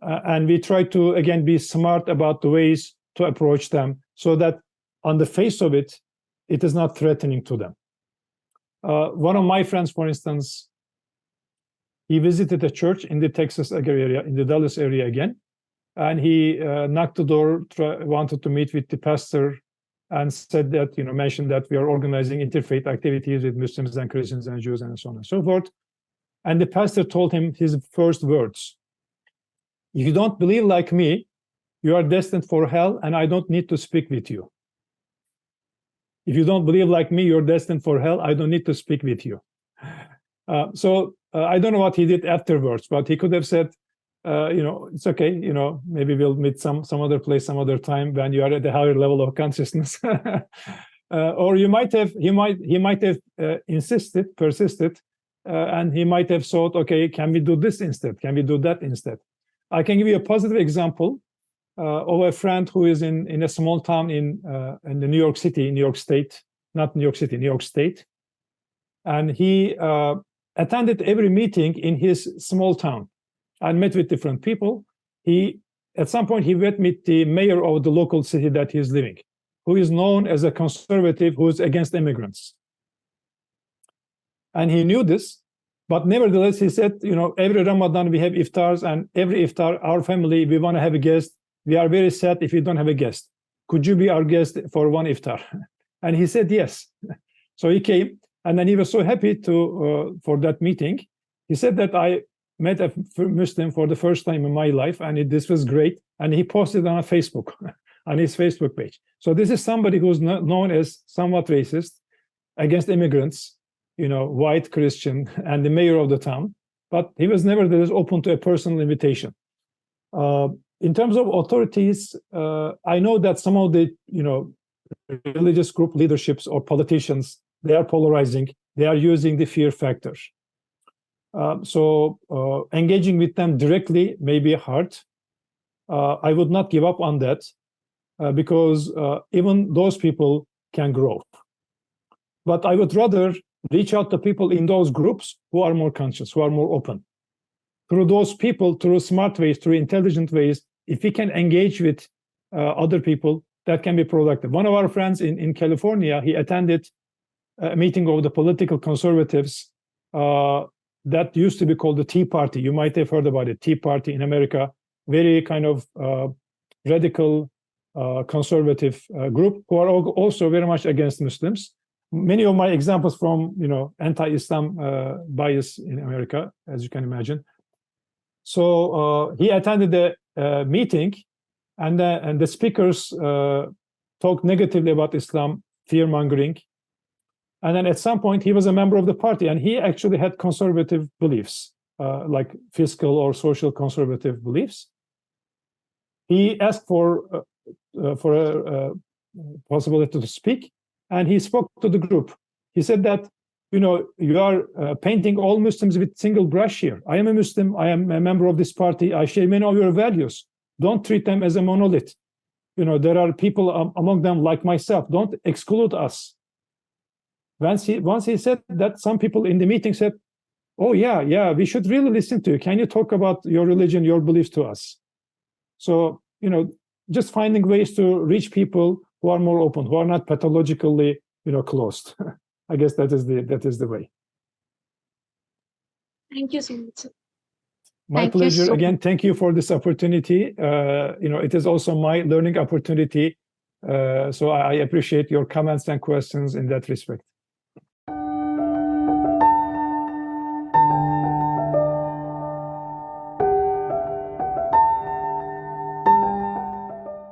And we try to, again, be smart about the ways to approach them so that on the face of it, it is not threatening to them. One of my friends, for instance, he visited a church in the Texas area, in the Dallas area again, and he knocked the door, wanted to meet with the pastor, and said that, mentioned that we are organizing interfaith activities with Muslims and Christians and Jews and so on and so forth. And the pastor told him his first words: "If you don't believe like me, you are destined for hell, and I don't need to speak with you. If you don't believe like me, you're destined for hell. I don't need to speak with you." So I don't know what he did afterwards, but he could have said, it's okay, maybe we'll meet some other place, some other time when you are at a higher level of consciousness. Or he might have persisted, and he might have thought, okay, can we do this instead? Can we do that instead? I can give you a positive example of a friend who is in a small town in the New York City, New York State, not New York City, New York State. And he attended every meeting in his small town and met with different people. At some point, he met with the mayor of the local city that he's living, who is known as a conservative who is against immigrants. And he knew this, but nevertheless, he said, every Ramadan we have iftars, and every iftar, our family, we want to have a guest. We are very sad if we don't have a guest. Could you be our guest for one iftar? And he said yes. So he came, and then he was so happy for that meeting. He said that I met a Muslim for the first time in my life, and this was great. And he posted on Facebook, on his Facebook page. So this is somebody who's known as somewhat racist, against immigrants, white Christian, and the mayor of the town. But he was nevertheless open to a personal invitation. In terms of authorities, I know that some of the, religious group leaderships or politicians, they are polarizing. They are using the fear factor. So engaging with them directly may be hard. I would not give up on that because even those people can grow. But I would rather reach out to people in those groups who are more conscious, who are more open. Through those people, through smart ways, through intelligent ways, if we can engage with other people, that can be productive. One of our friends in California, he attended a meeting of the political conservatives that used to be called the Tea Party. You might have heard about it, Tea Party in America, very kind of radical conservative group who are also very much against Muslims. Many of my examples from anti-Islam bias in America, as you can imagine. So he attended the meeting, and the speakers talked negatively about Islam, fear-mongering. And then at some point, he was a member of the party, and he actually had conservative beliefs, like fiscal or social conservative beliefs. He asked for a possibility to speak, and he spoke to the group. He said that, you are painting all Muslims with single brush here. I am a Muslim. I am a member of this party. I share many of your values. Don't treat them as a monolith. There are people among them like myself. Don't exclude us. Once he said that, some people in the meeting said, oh, yeah, we should really listen to you. Can you talk about your religion, your beliefs to us? So, just finding ways to reach people who are more open, who are not pathologically, closed. I guess that is the way. Thank you so much. My pleasure. Again, thank you for this opportunity. It is also my learning opportunity. So I appreciate your comments and questions in that respect.